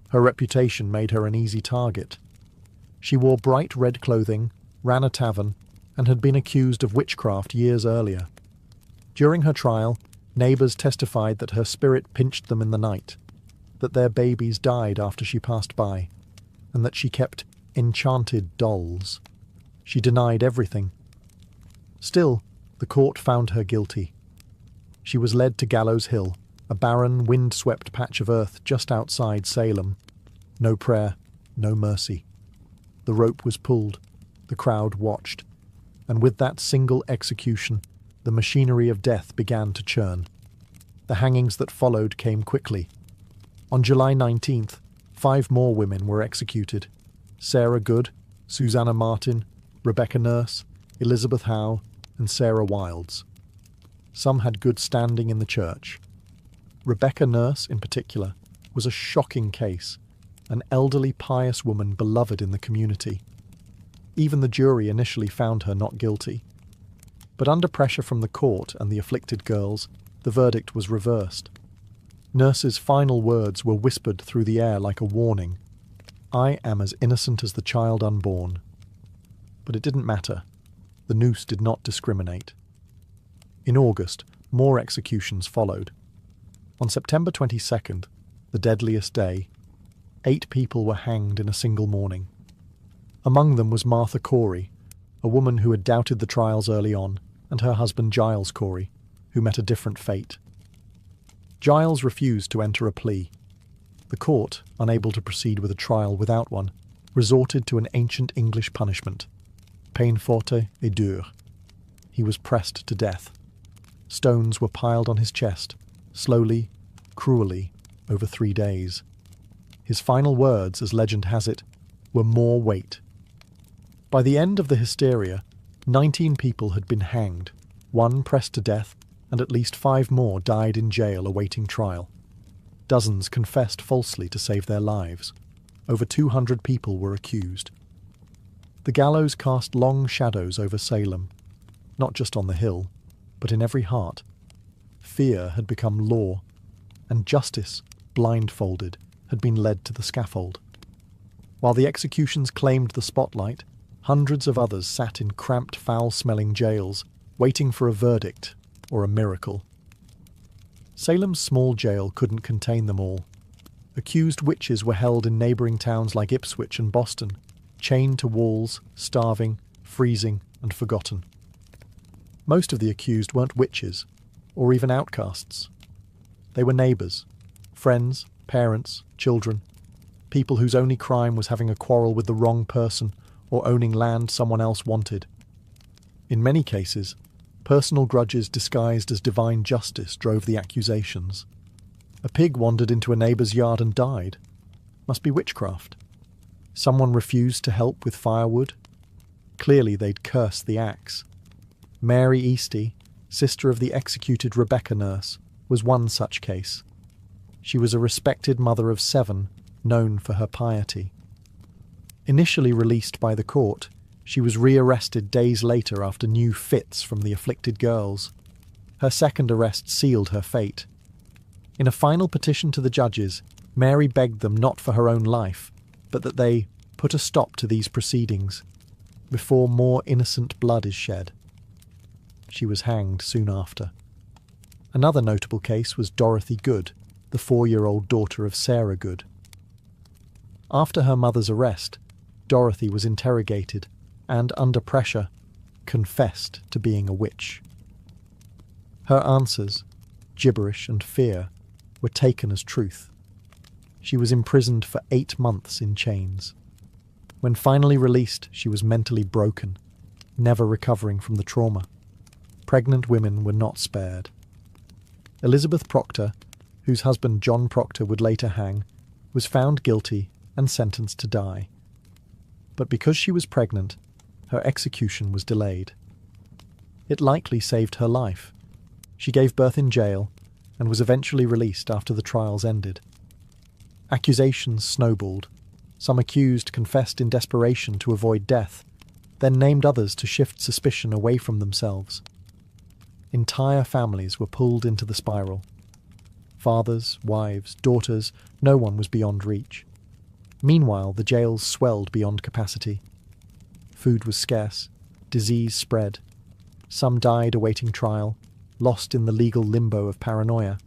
Her reputation made her an easy target. She wore bright red clothing, ran a tavern, and had been accused of witchcraft years earlier. During her trial, neighbours testified that her spirit pinched them in the night, that their babies died after she passed by, and that she kept enchanted dolls. She denied everything. Still, the court found her guilty. She was led to Gallows Hill, a barren, wind-swept patch of earth just outside Salem. No prayer, no mercy. The rope was pulled, the crowd watched, and with that single execution, the machinery of death began to churn. The hangings that followed came quickly. On July 19th, 5 more women were executed: Sarah Good, Susanna Martin, Rebecca Nurse, Elizabeth Howe, and Sarah Wilds. Some had good standing in the church. Rebecca Nurse, in particular, was a shocking case, an elderly pious woman beloved in the community. Even the jury initially found her not guilty. But under pressure from the court and the afflicted girls, the verdict was reversed. Nurse's final words were whispered through the air like a warning. "I am as innocent as the child unborn." But it didn't matter. The noose did not discriminate. In August, more executions followed. On September 22nd, the deadliest day, 8 people were hanged in a single morning. Among them was Martha Corey, a woman who had doubted the trials early on, and her husband Giles Corey, who met a different fate. Giles refused to enter a plea. The court, unable to proceed with a trial without one, resorted to an ancient English punishment, peine forte et dure. He was pressed to death. Stones were piled on his chest, slowly, cruelly, over 3 days. His final words, as legend has it, were "more weight." By the end of the hysteria, 19 people had been hanged, 1 pressed to death, and at least 5 more died in jail awaiting trial. Dozens confessed falsely to save their lives. Over 200 people were accused. The gallows cast long shadows over Salem, not just on the hill, but in every heart. Fear had become law, and justice, blindfolded, had been led to the scaffold. While the executions claimed the spotlight, hundreds of others sat in cramped, foul-smelling jails, waiting for a verdict or a miracle. Salem's small jail couldn't contain them all. Accused witches were held in neighbouring towns like Ipswich and Boston, chained to walls, starving, freezing, and forgotten. Most of the accused weren't witches, or even outcasts. They were neighbours, friends, parents, children, people whose only crime was having a quarrel with the wrong person or owning land someone else wanted. In many cases, personal grudges disguised as divine justice drove the accusations. A pig wandered into a neighbour's yard and died. Must be witchcraft. Someone refused to help with firewood. Clearly they'd cursed the axe. Mary Easty, sister of the executed Rebecca Nurse, was one such case. She was a respected mother of 7, known for her piety. Initially released by the court, she was rearrested days later after new fits from the afflicted girls. Her second arrest sealed her fate. In a final petition to the judges, Mary begged them not for her own life, but that they put a stop to these proceedings, before more innocent blood is shed. She was hanged soon after. Another notable case was Dorothy Good, the 4-year-old daughter of Sarah Good. After her mother's arrest, Dorothy was interrogated and, under pressure, confessed to being a witch. Her answers, gibberish and fear, were taken as truth. She was imprisoned for 8 months in chains. When finally released, she was mentally broken, never recovering from the trauma. Pregnant women were not spared. Elizabeth Proctor, whose husband John Proctor would later hang, was found guilty and sentenced to die. But because she was pregnant, her execution was delayed. It likely saved her life. She gave birth in jail and was eventually released after the trials ended. Accusations snowballed. Some accused confessed in desperation to avoid death, then named others to shift suspicion away from themselves. Entire families were pulled into the spiral. Fathers, wives, daughters, no one was beyond reach. Meanwhile, the jails swelled beyond capacity. Food was scarce, disease spread. Some died awaiting trial, lost in the legal limbo of paranoia.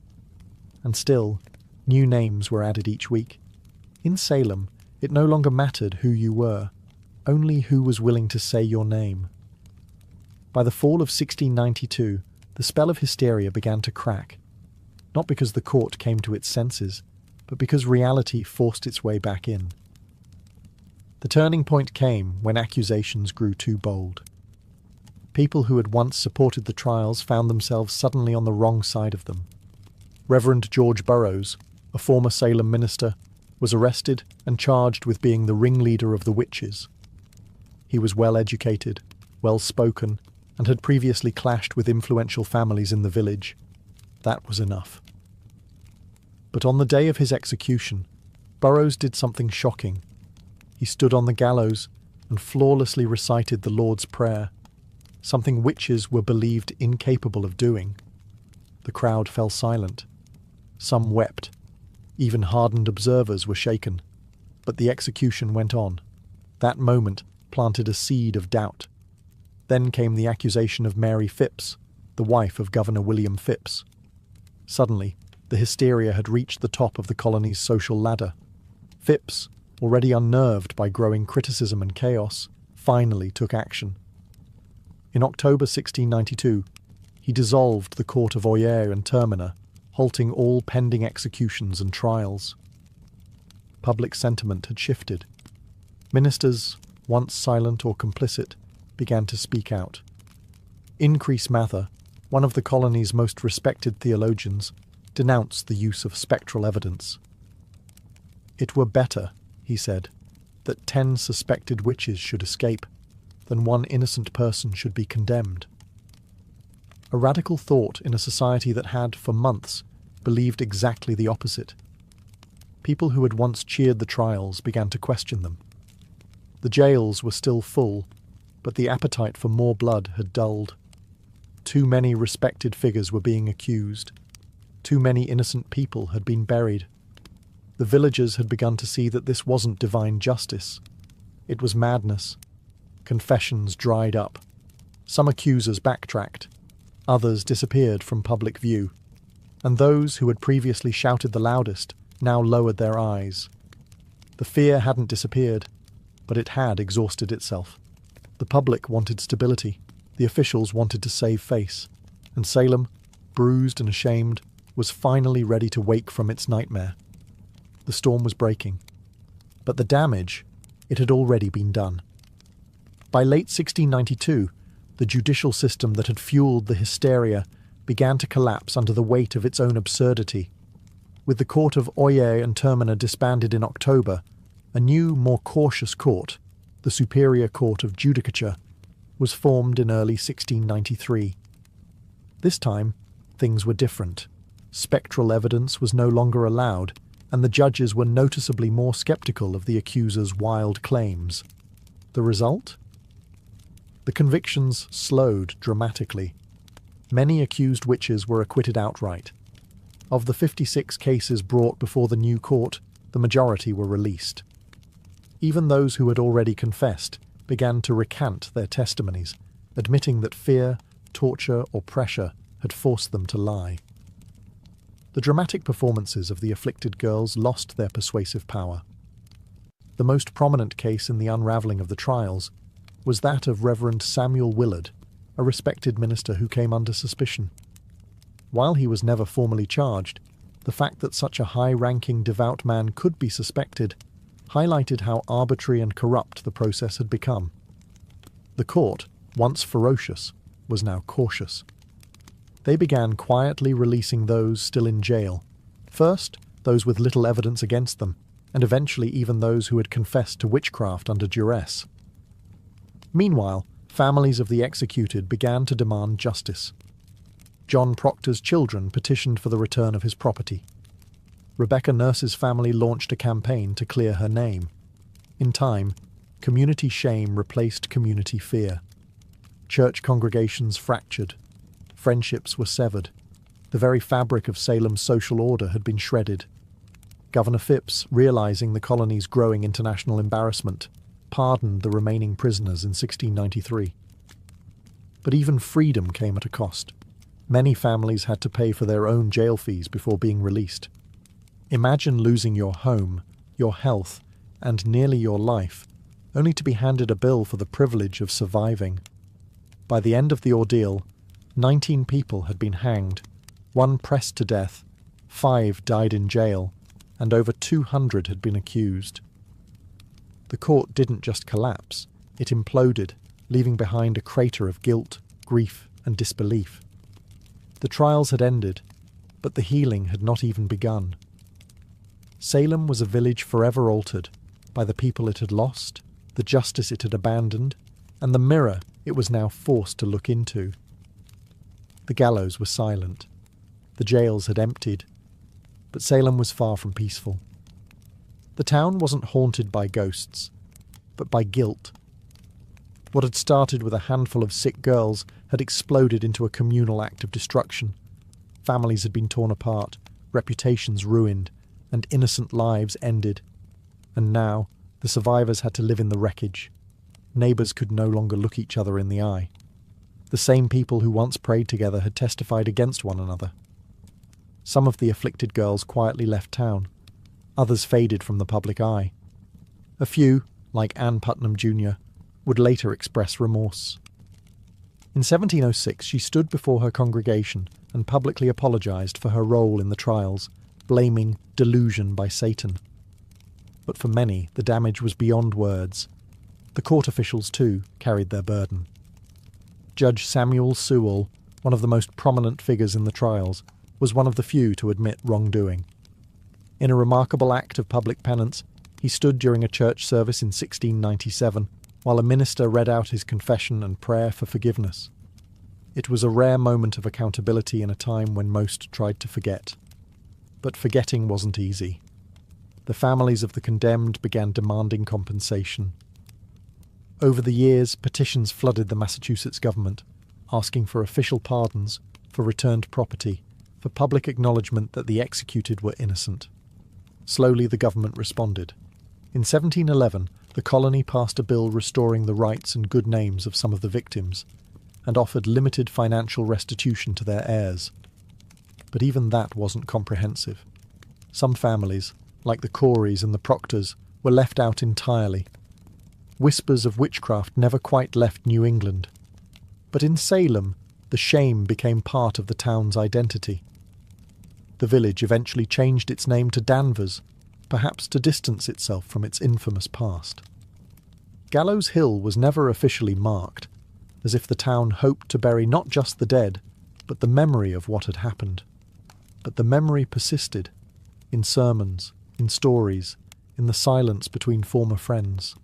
And still, new names were added each week. In Salem, it no longer mattered who you were, only who was willing to say your name. By the fall of 1692, the spell of hysteria began to crack, not because the court came to its senses, but because reality forced its way back in. The turning point came when accusations grew too bold. People who had once supported the trials found themselves suddenly on the wrong side of them. Reverend George Burroughs, a former Salem minister, was arrested and charged with being the ringleader of the witches. He was well-educated, well-spoken, and had previously clashed with influential families in the village. That was enough. But on the day of his execution, Burroughs did something shocking. He stood on the gallows and flawlessly recited the Lord's Prayer, something witches were believed incapable of doing. The crowd fell silent. Some wept. Even hardened observers were shaken. But the execution went on. That moment planted a seed of doubt. Then came the accusation of Mary Phipps, the wife of Governor William Phipps. Suddenly, the hysteria had reached the top of the colony's social ladder. Phipps, already unnerved by growing criticism and chaos, finally took action. In October 1692, he dissolved the court of Oyer and Terminer, halting all pending executions and trials. Public sentiment had shifted. Ministers, once silent or complicit, began to speak out. Increase Mather, one of the colony's most respected theologians, denounced the use of spectral evidence. "It were better," he said, "that 10 suspected witches should escape, than one innocent person should be condemned." A radical thought in a society that had, for months, believed exactly the opposite. People who had once cheered the trials began to question them. The jails were still full, but the appetite for more blood had dulled. Too many respected figures were being accused. Too many innocent people had been buried. The villagers had begun to see that this wasn't divine justice. It was madness. Confessions dried up. Some accusers backtracked. Others disappeared from public view. And those who had previously shouted the loudest now lowered their eyes. The fear hadn't disappeared, but it had exhausted itself. The public wanted stability. The officials wanted to save face. And Salem, bruised and ashamed, was finally ready to wake from its nightmare. The storm was breaking. But the damage, it had already been done. By late 1692, the judicial system that had fueled the hysteria began to collapse under the weight of its own absurdity. With the court of Oyer and Terminer disbanded in October, a new, more cautious court, the Superior Court of Judicature, was formed in early 1693. This time, things were different. Spectral evidence was no longer allowed, and the judges were noticeably more sceptical of the accuser's wild claims. The result? The convictions slowed dramatically. Many accused witches were acquitted outright. Of the 56 cases brought before the new court, the majority were released. Even those who had already confessed began to recant their testimonies, admitting that fear, torture, or pressure had forced them to lie. The dramatic performances of the afflicted girls lost their persuasive power. The most prominent case in the unravelling of the trials was that of Reverend Samuel Willard, a respected minister who came under suspicion. While he was never formally charged, the fact that such a high-ranking devout man could be suspected highlighted how arbitrary and corrupt the process had become. The court, once ferocious, was now cautious. They began quietly releasing those still in jail. First, those with little evidence against them, and eventually even those who had confessed to witchcraft under duress. Meanwhile, families of the executed began to demand justice. John Proctor's children petitioned for the return of his property. Rebecca Nurse's family launched a campaign to clear her name. In time, community shame replaced community fear. Church congregations fractured. Friendships were severed. The very fabric of Salem's social order had been shredded. Governor Phipps, realizing the colony's growing international embarrassment, pardoned the remaining prisoners in 1693. But even freedom came at a cost. Many families had to pay for their own jail fees before being released. Imagine losing your home, your health, and nearly your life, only to be handed a bill for the privilege of surviving. By the end of the ordeal, 19 people had been hanged, 1 pressed to death, 5 died in jail, and over 200 had been accused. The court didn't just collapse, it imploded, leaving behind a crater of guilt, grief, and disbelief. The trials had ended, but the healing had not even begun. Salem was a village forever altered by the people it had lost, the the justice it had abandoned, and the mirror it was now forced to look into. The gallows were silent. The jails had emptied. But Salem was far from peaceful. The town wasn't haunted by ghosts, but by guilt. What had started with a handful of sick girls had exploded into a communal act of destruction. Families had been torn apart, reputations ruined, and innocent lives ended. And now, the survivors had to live in the wreckage. Neighbours could no longer look each other in the eye. The same people who once prayed together had testified against one another. Some of the afflicted girls quietly left town. Others faded from the public eye. A few, like Anne Putnam Jr., would later express remorse. In 1706 she stood before her congregation and publicly apologised for her role in the trials, blaming delusion by Satan. But for many, the damage was beyond words. The court officials, too, carried their burden. Judge Samuel Sewall, one of the most prominent figures in the trials, was one of the few to admit wrongdoing. In a remarkable act of public penance, he stood during a church service in 1697, while a minister read out his confession and prayer for forgiveness. It was a rare moment of accountability in a time when most tried to forget. But forgetting wasn't easy. The families of the condemned began demanding compensation. Over the years, petitions flooded the Massachusetts government, asking for official pardons, for returned property, for public acknowledgement that the executed were innocent. Slowly the government responded. In 1711, the colony passed a bill restoring the rights and good names of some of the victims, and offered limited financial restitution to their heirs. But even that wasn't comprehensive. Some families, like the Coreys and the Proctors, were left out entirely. Whispers of witchcraft never quite left New England. But in Salem, the shame became part of the town's identity. The village eventually changed its name to Danvers, perhaps to distance itself from its infamous past. Gallows Hill was never officially marked, as if the town hoped to bury not just the dead, but the memory of what had happened. But the memory persisted, in sermons, in stories, in the silence between former friends.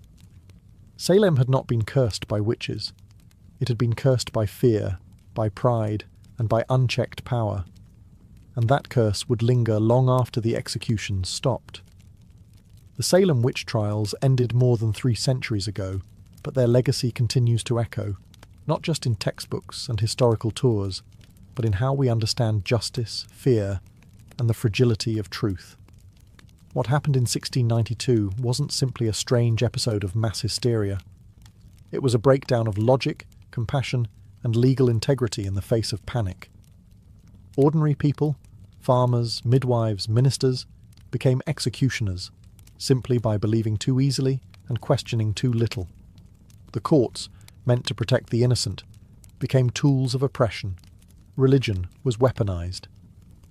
Salem had not been cursed by witches. It had been cursed by fear, by pride, and by unchecked power. And that curse would linger long after the executions stopped. The Salem witch trials ended more than 3 centuries ago, but their legacy continues to echo, not just in textbooks and historical tours, but in how we understand justice, fear, and the fragility of truth. What happened in 1692 wasn't simply a strange episode of mass hysteria. It was a breakdown of logic, compassion, and legal integrity in the face of panic. Ordinary people, farmers, midwives, ministers, became executioners, simply by believing too easily and questioning too little. The courts, meant to protect the innocent, became tools of oppression. Religion was weaponized.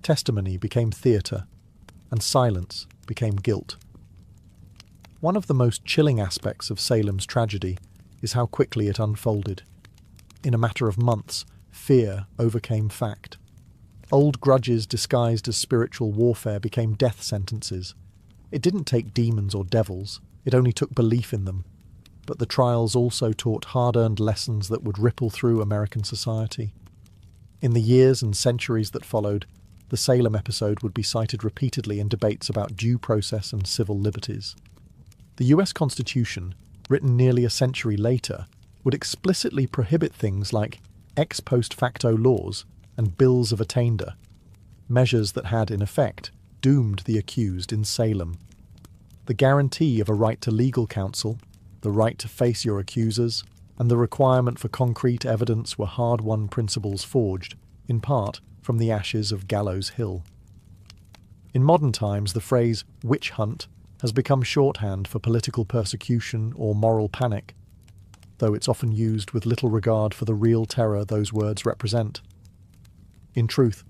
Testimony became theatre, and silence became guilt. One of the most chilling aspects of Salem's tragedy is how quickly it unfolded. In a matter of months, fear overcame fact. Old grudges disguised as spiritual warfare became death sentences. It didn't take demons or devils, it only took belief in them. But the trials also taught hard-earned lessons that would ripple through American society. In the years and centuries that followed, the Salem episode would be cited repeatedly in debates about due process and civil liberties. The US Constitution, written nearly a century later, would explicitly prohibit things like ex post facto laws and bills of attainder, measures that had, in effect, doomed the accused in Salem. The guarantee of a right to legal counsel, the right to face your accusers, and the requirement for concrete evidence were hard-won principles forged, in part, from the ashes of Gallows Hill. In modern times, the phrase witch hunt has become shorthand for political persecution or moral panic, though it's often used with little regard for the real terror those words represent. In truth,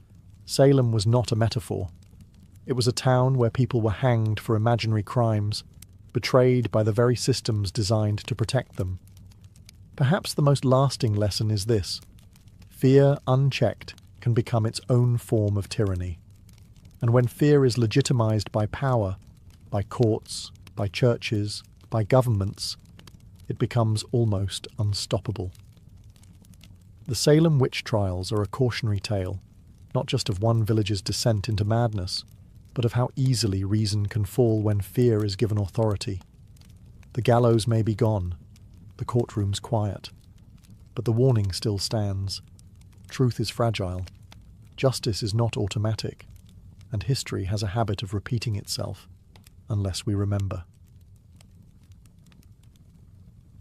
Salem was not a metaphor. It was a town where people were hanged for imaginary crimes, betrayed by the very systems designed to protect them. Perhaps the most lasting lesson is this: fear unchecked can become its own form of tyranny. And when fear is legitimized by power, by courts, by churches, by governments, it becomes almost unstoppable. The Salem witch trials are a cautionary tale, not just of one village's descent into madness, but of how easily reason can fall when fear is given authority. The gallows may be gone, the courtroom's quiet, but the warning still stands. Truth is fragile, justice is not automatic, and history has a habit of repeating itself, unless we remember.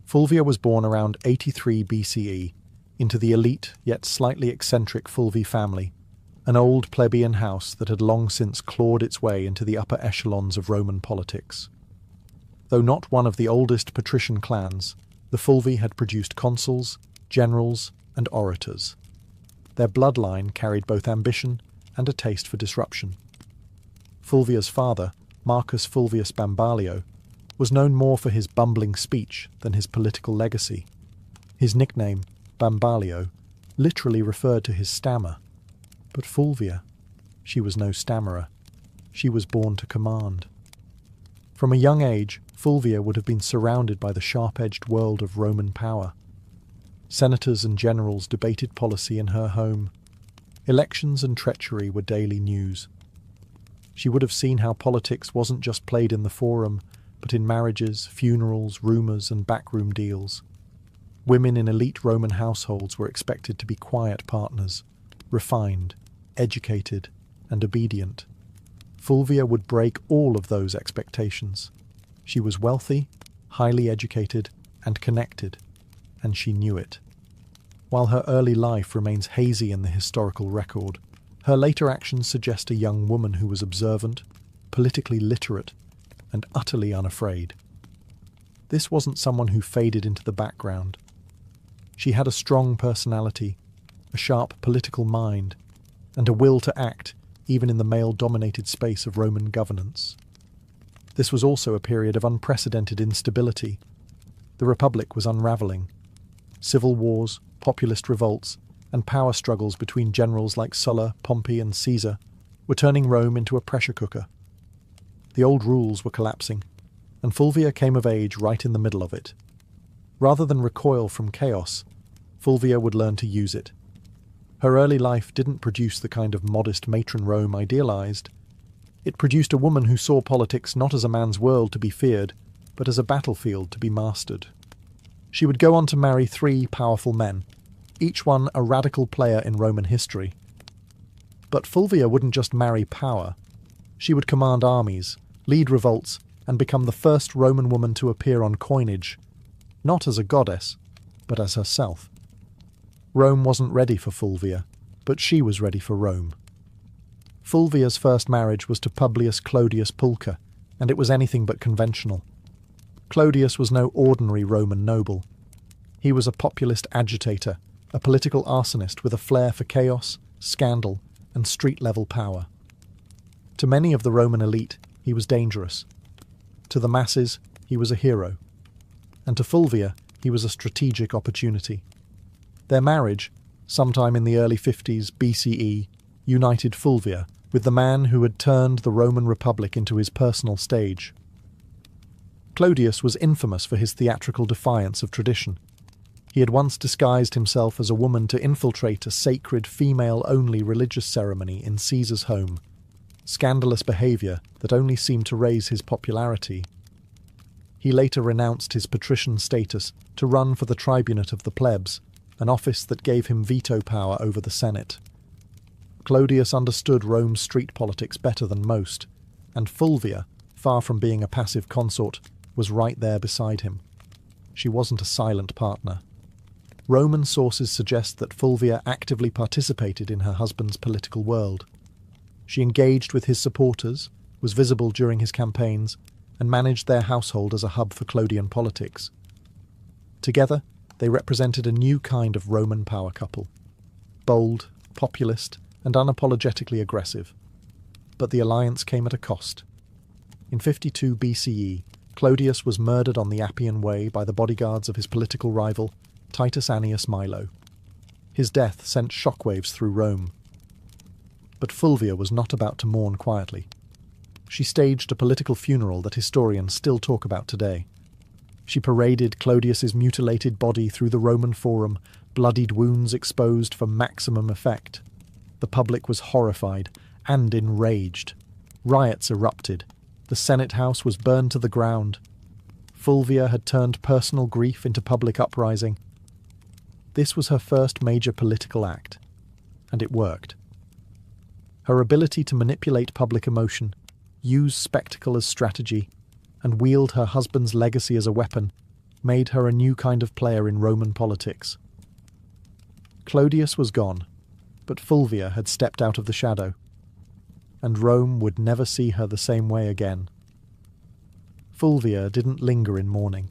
Fulvia was born around 83 BCE into the elite yet slightly eccentric Fulvi family, an old plebeian house that had long since clawed its way into the upper echelons of Roman politics. Though not one of the oldest patrician clans, the Fulvi had produced consuls, generals, and orators. Their bloodline carried both ambition and a taste for disruption. Fulvia's father, Marcus Fulvius Bambalio, was known more for his bumbling speech than his political legacy. His nickname, Bambalio, literally referred to his stammer. But Fulvia, she was no stammerer. She was born to command. From a young age, Fulvia would have been surrounded by the sharp-edged world of Roman power. Senators and generals debated policy in her home. Elections and treachery were daily news. She would have seen how politics wasn't just played in the forum, but in marriages, funerals, rumours, and backroom deals. Women in elite Roman households were expected to be quiet partners, refined, educated, and obedient. Fulvia would break all of those expectations. She was wealthy, highly educated, and connected, and she knew it. While her early life remains hazy in the historical record, her later actions suggest a young woman who was observant, politically literate, and utterly unafraid. This wasn't someone who faded into the background. She had a strong personality, a sharp political mind, and a will to act even in the male-dominated space of Roman governance. This was also a period of unprecedented instability. The Republic was unravelling. Civil wars, populist revolts, and power struggles between generals like Sulla, Pompey, and Caesar were turning Rome into a pressure cooker. The old rules were collapsing, and Fulvia came of age right in the middle of it. Rather than recoil from chaos, Fulvia would learn to use it. Her early life didn't produce the kind of modest matron Rome idealized. It produced a woman who saw politics not as a man's world to be feared, but as a battlefield to be mastered. She would go on to marry 3 powerful men, each one a radical player in Roman history. But Fulvia wouldn't just marry power. She would command armies, lead revolts, and become the first Roman woman to appear on coinage, not as a goddess, but as herself. Rome wasn't ready for Fulvia, but she was ready for Rome. Fulvia's first marriage was to Publius Clodius Pulcher, and it was anything but conventional. Clodius was no ordinary Roman noble. He was a populist agitator, a political arsonist with a flair for chaos, scandal, and street-level power. To many of the Roman elite, he was dangerous. To the masses, he was a hero. And to Fulvia, he was a strategic opportunity. Their marriage, sometime in the early 50s BCE, united Fulvia with the man who had turned the Roman Republic into his personal stage. Clodius was infamous for his theatrical defiance of tradition. He had once disguised himself as a woman to infiltrate a sacred female-only religious ceremony in Caesar's home, scandalous behaviour that only seemed to raise his popularity. He later renounced his patrician status to run for the tribunate of the plebs, an office that gave him veto power over the Senate. Clodius understood Rome's street politics better than most, and Fulvia, far from being a passive consort, was right there beside him. She wasn't a silent partner. Roman sources suggest that Fulvia actively participated in her husband's political world. She engaged with his supporters, was visible during his campaigns, and managed their household as a hub for Clodian politics. Together, they represented a new kind of Roman power couple. Bold, populist, and unapologetically aggressive. But the alliance came at a cost. In 52 BCE, Clodius was murdered on the Appian Way by the bodyguards of his political rival, Titus Annius Milo. His death sent shockwaves through Rome. But Fulvia was not about to mourn quietly. She staged a political funeral that historians still talk about today. She paraded Clodius's mutilated body through the Roman Forum, bloodied wounds exposed for maximum effect. The public was horrified and enraged. Riots erupted. The Senate House was burned to the ground. Fulvia had turned personal grief into public uprising. This was her first major political act, and it worked. Her ability to manipulate public emotion, use spectacle as strategy, and wield her husband's legacy as a weapon made her a new kind of player in Roman politics. Clodius was gone, but Fulvia had stepped out of the shadow, and Rome would never see her the same way again. Fulvia didn't linger in mourning.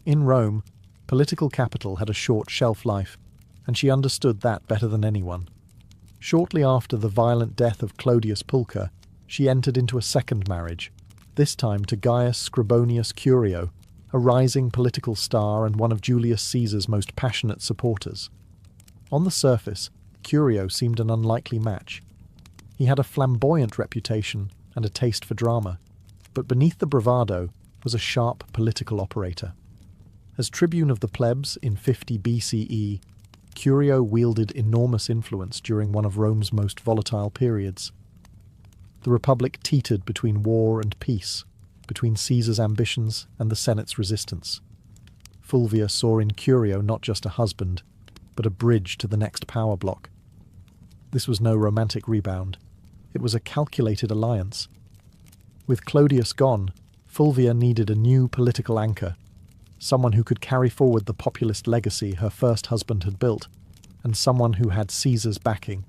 In Rome, political capital had a short shelf life, and she understood that better than anyone. Shortly after the violent death of Clodius Pulcher, she entered into a second marriage, this time to Gaius Scribonius Curio, a rising political star and one of Julius Caesar's most passionate supporters. On the surface, Curio seemed an unlikely match. He had a flamboyant reputation and a taste for drama, but beneath the bravado was a sharp political operator. As tribune of the plebs in 50 BCE, Curio wielded enormous influence during one of Rome's most volatile periods. The Republic teetered between war and peace, between Caesar's ambitions and the Senate's resistance. Fulvia saw in Curio not just a husband, but a bridge to the next power block. This was no romantic rebound. It was a calculated alliance. With Clodius gone, Fulvia needed a new political anchor, someone who could carry forward the populist legacy her first husband had built, and someone who had Caesar's backing.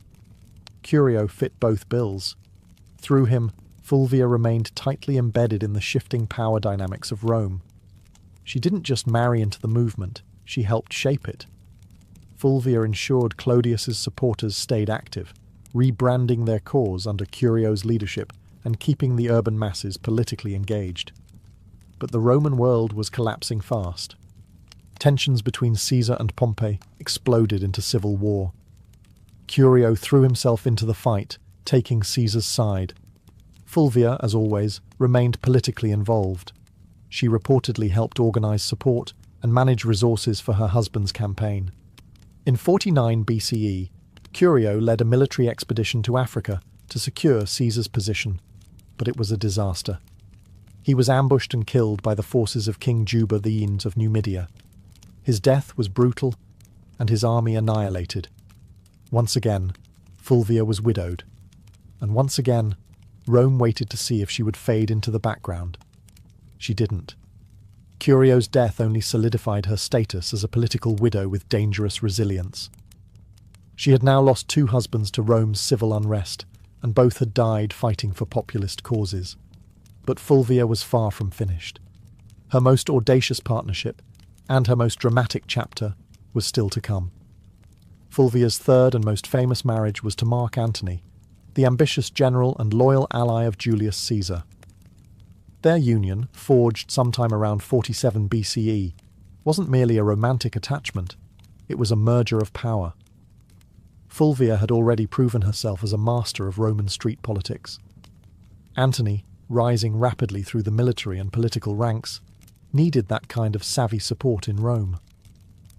Curio fit both bills. Through him, Fulvia remained tightly embedded in the shifting power dynamics of Rome. She didn't just marry into the movement, she helped shape it. Fulvia ensured Clodius's supporters stayed active, rebranding their cause under Curio's leadership and keeping the urban masses politically engaged. But the Roman world was collapsing fast. Tensions between Caesar and Pompey exploded into civil war. Curio threw himself into the fight, taking Caesar's side. Fulvia, as always, remained politically involved. She reportedly helped organize support and manage resources for her husband's campaign. In 49 BCE, Curio led a military expedition to Africa to secure Caesar's position, but it was a disaster. He was ambushed and killed by the forces of King Juba the Aenes of Numidia. His death was brutal, and his army annihilated. Once again, Fulvia was widowed. And once again, Rome waited to see if she would fade into the background. She didn't. Curio's death only solidified her status as a political widow with dangerous resilience. She had now lost 2 husbands to Rome's civil unrest, and both had died fighting for populist causes. But Fulvia was far from finished. Her most audacious partnership, and her most dramatic chapter, was still to come. Fulvia's third and most famous marriage was to Mark Antony, the ambitious general and loyal ally of Julius Caesar. Their union, forged sometime around 47 BCE, wasn't merely a romantic attachment, it was a merger of power. Fulvia had already proven herself as a master of Roman street politics. Antony, rising rapidly through the military and political ranks, needed that kind of savvy support in Rome.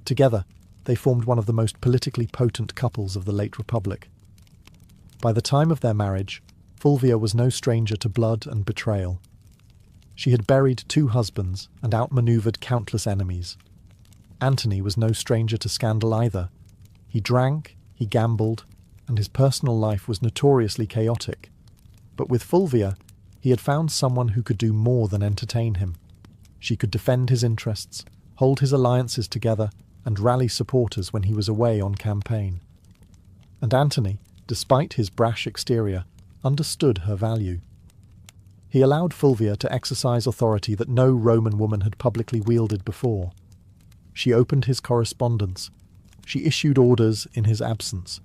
Together, they formed one of the most politically potent couples of the late Republic. By the time of their marriage, Fulvia was no stranger to blood and betrayal. She had buried 2 husbands and outmaneuvered countless enemies. Antony was no stranger to scandal either. He drank, he gambled, and his personal life was notoriously chaotic. But with Fulvia, he had found someone who could do more than entertain him. She could defend his interests, hold his alliances together, and rally supporters when he was away on campaign. And Antony, despite his brash exterior, understood her value. He allowed Fulvia to exercise authority that no Roman woman had publicly wielded before. She opened his correspondence. She issued orders in his absence.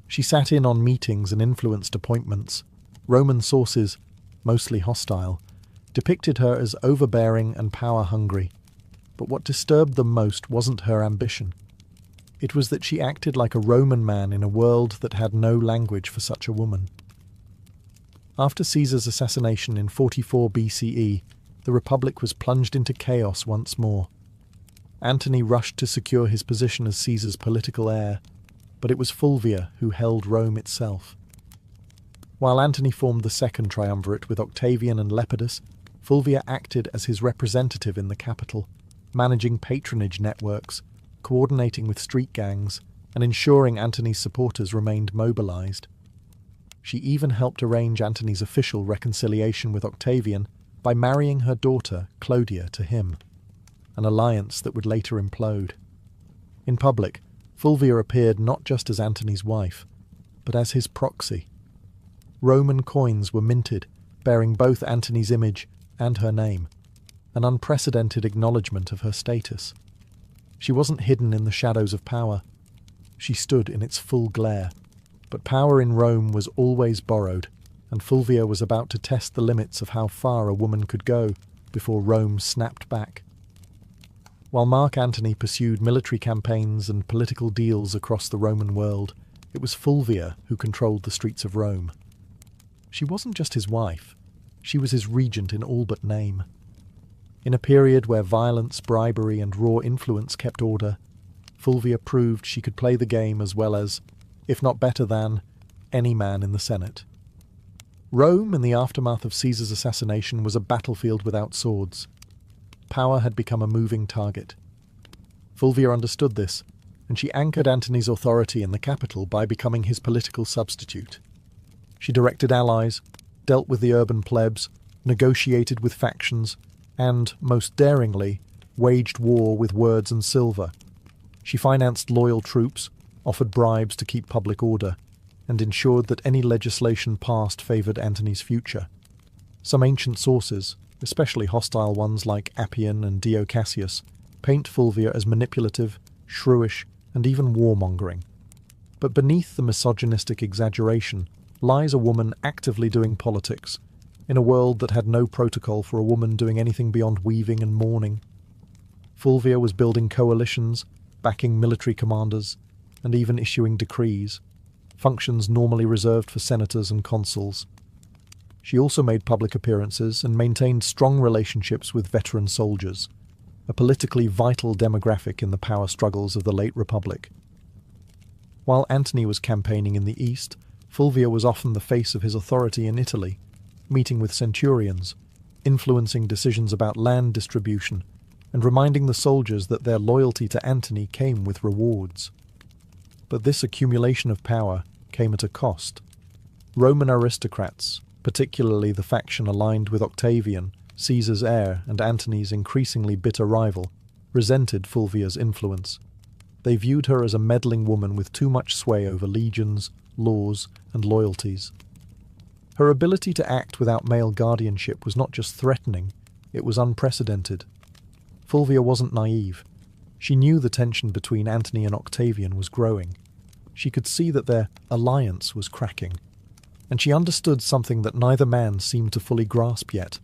She sat in on meetings and influenced appointments. Roman sources, mostly hostile, depicted her as overbearing and power-hungry. But what disturbed them most wasn't her ambition. It was that she acted like a Roman man in a world that had no language for such a woman. After Caesar's assassination in 44 BCE, the Republic was plunged into chaos once more. Antony rushed to secure his position as Caesar's political heir, but it was Fulvia who held Rome itself. While Antony formed the second triumvirate with Octavian and Lepidus, Fulvia acted as his representative in the capital, managing patronage networks, coordinating with street gangs, and ensuring Antony's supporters remained mobilized. She even helped arrange Antony's official reconciliation with Octavian by marrying her daughter, Clodia, to him, an alliance that would later implode. In public, Fulvia appeared not just as Antony's wife, but as his proxy. Roman coins were minted, bearing both Antony's image and her name, an unprecedented acknowledgement of her status. She wasn't hidden in the shadows of power. She stood in its full glare. But power in Rome was always borrowed, and Fulvia was about to test the limits of how far a woman could go before Rome snapped back. While Mark Antony pursued military campaigns and political deals across the Roman world, it was Fulvia who controlled the streets of Rome. She wasn't just his wife, she was his regent in all but name. In a period where violence, bribery, and raw influence kept order, Fulvia proved she could play the game as well as, if not better than, any man in the Senate. Rome, in the aftermath of Caesar's assassination, was a battlefield without swords. Power had become a moving target. Fulvia understood this, and she anchored Antony's authority in the capital by becoming his political substitute. She directed allies, dealt with the urban plebs, negotiated with factions, and, most daringly, waged war with words and silver. She financed loyal troops, offered bribes to keep public order, and ensured that any legislation passed favoured Antony's future. Some ancient sources, especially hostile ones like Appian and Dio Cassius, paint Fulvia as manipulative, shrewish, and even warmongering. But beneath the misogynistic exaggeration lies a woman actively doing politics, in a world that had no protocol for a woman doing anything beyond weaving and mourning. Fulvia was building coalitions, backing military commanders, and even issuing decrees, functions normally reserved for senators and consuls. She also made public appearances and maintained strong relationships with veteran soldiers, a politically vital demographic in the power struggles of the late Republic. While Antony was campaigning in the east, Fulvia was often the face of his authority in Italy, meeting with centurions, influencing decisions about land distribution, and reminding the soldiers that their loyalty to Antony came with rewards. But this accumulation of power came at a cost. Roman aristocrats, particularly the faction aligned with Octavian, Caesar's heir and Antony's increasingly bitter rival, resented Fulvia's influence. They viewed her as a meddling woman with too much sway over legions, laws, and loyalties. Her ability to act without male guardianship was not just threatening, it was unprecedented. Fulvia wasn't naive. She knew the tension between Antony and Octavian was growing. She could see that their alliance was cracking. And she understood something that neither man seemed to fully grasp yet.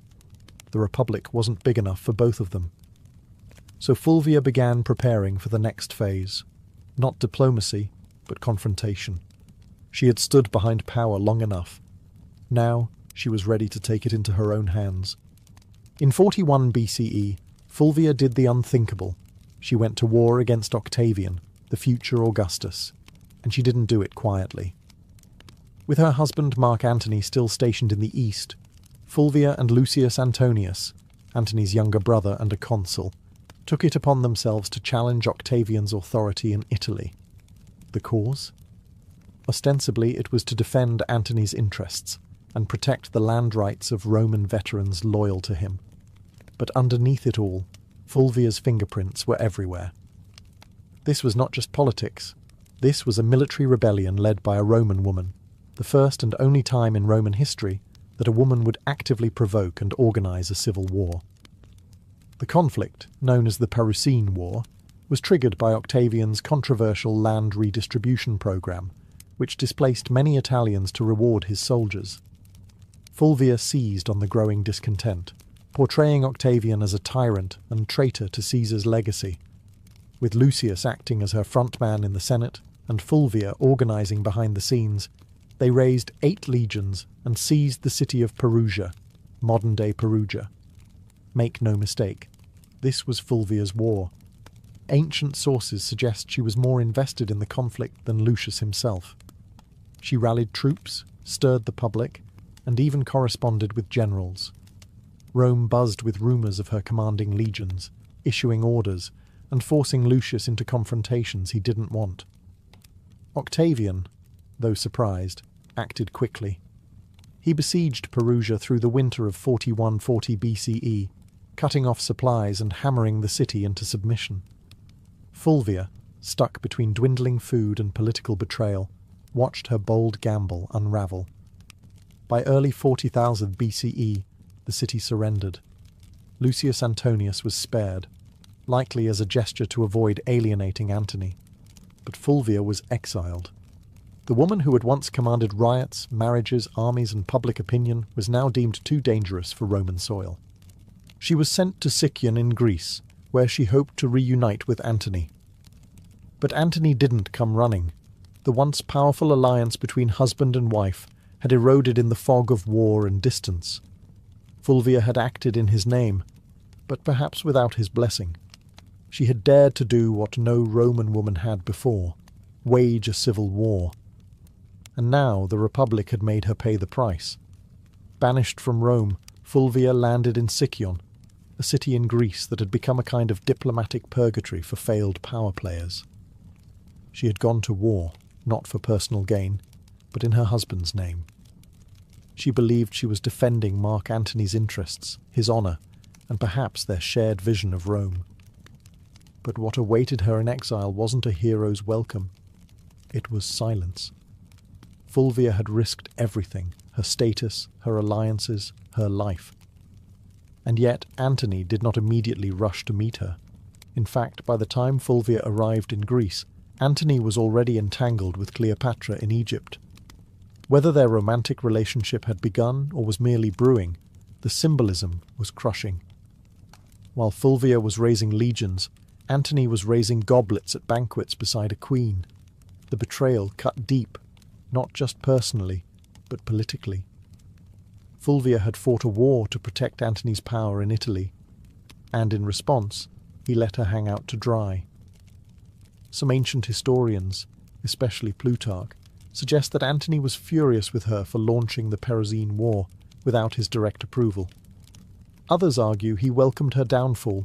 The Republic wasn't big enough for both of them. So Fulvia began preparing for the next phase. Not diplomacy, but confrontation. She had stood behind power long enough. Now she was ready to take it into her own hands. In 41 BCE, Fulvia did the unthinkable. She went to war against Octavian, the future Augustus, and she didn't do it quietly. With her husband Mark Antony still stationed in the east, Fulvia and Lucius Antonius, Antony's younger brother and a consul, took it upon themselves to challenge Octavian's authority in Italy. The cause? Ostensibly, it was to defend Antony's interests and protect the land rights of Roman veterans loyal to him. But underneath it all, Fulvia's fingerprints were everywhere. This was not just politics. This was a military rebellion led by a Roman woman, the first and only time in Roman history that a woman would actively provoke and organize a civil war. The conflict, known as the Parucine War, was triggered by Octavian's controversial land redistribution program, which displaced many Italians to reward his soldiers. Fulvia seized on the growing discontent, portraying Octavian as a tyrant and traitor to Caesar's legacy. With Lucius acting as her frontman in the Senate and Fulvia organizing behind the scenes, they raised 8 legions and seized the city of Perugia, modern-day Perugia. Make no mistake, this was Fulvia's war. Ancient sources suggest she was more invested in the conflict than Lucius himself. She rallied troops, stirred the public, and even corresponded with generals. Rome buzzed with rumours of her commanding legions, issuing orders, and forcing Lucius into confrontations he didn't want. Octavian, though surprised, acted quickly. He besieged Perugia through the winter of 4140 BCE, cutting off supplies and hammering the city into submission. Fulvia, stuck between dwindling food and political betrayal, watched her bold gamble unravel. By early 40,000 BCE, the city surrendered. Lucius Antonius was spared, likely as a gesture to avoid alienating Antony. But Fulvia was exiled. The woman who had once commanded riots, marriages, armies, and public opinion was now deemed too dangerous for Roman soil. She was sent to Sicyon in Greece, where she hoped to reunite with Antony. But Antony didn't come running. The once powerful alliance between husband and wife had eroded in the fog of war and distance. Fulvia had acted in his name, but perhaps without his blessing. She had dared to do what no Roman woman had before, wage a civil war. And now the Republic had made her pay the price. Banished from Rome, Fulvia landed in Sicyon, a city in Greece that had become a kind of diplomatic purgatory for failed power players. She had gone to war, not for personal gain, but in her husband's name. She believed she was defending Mark Antony's interests, his honour, and perhaps their shared vision of Rome. But what awaited her in exile wasn't a hero's welcome. It was silence. Fulvia had risked everything, her status, her alliances, her life. And yet Antony did not immediately rush to meet her. In fact, by the time Fulvia arrived in Greece, Antony was already entangled with Cleopatra in Egypt. Whether their romantic relationship had begun or was merely brewing, the symbolism was crushing. While Fulvia was raising legions, Antony was raising goblets at banquets beside a queen. The betrayal cut deep, not just personally, but politically. Fulvia had fought a war to protect Antony's power in Italy, and in response, he let her hang out to dry. Some ancient historians, especially Plutarch, suggest that Antony was furious with her for launching the Perusine War without his direct approval. Others argue he welcomed her downfall.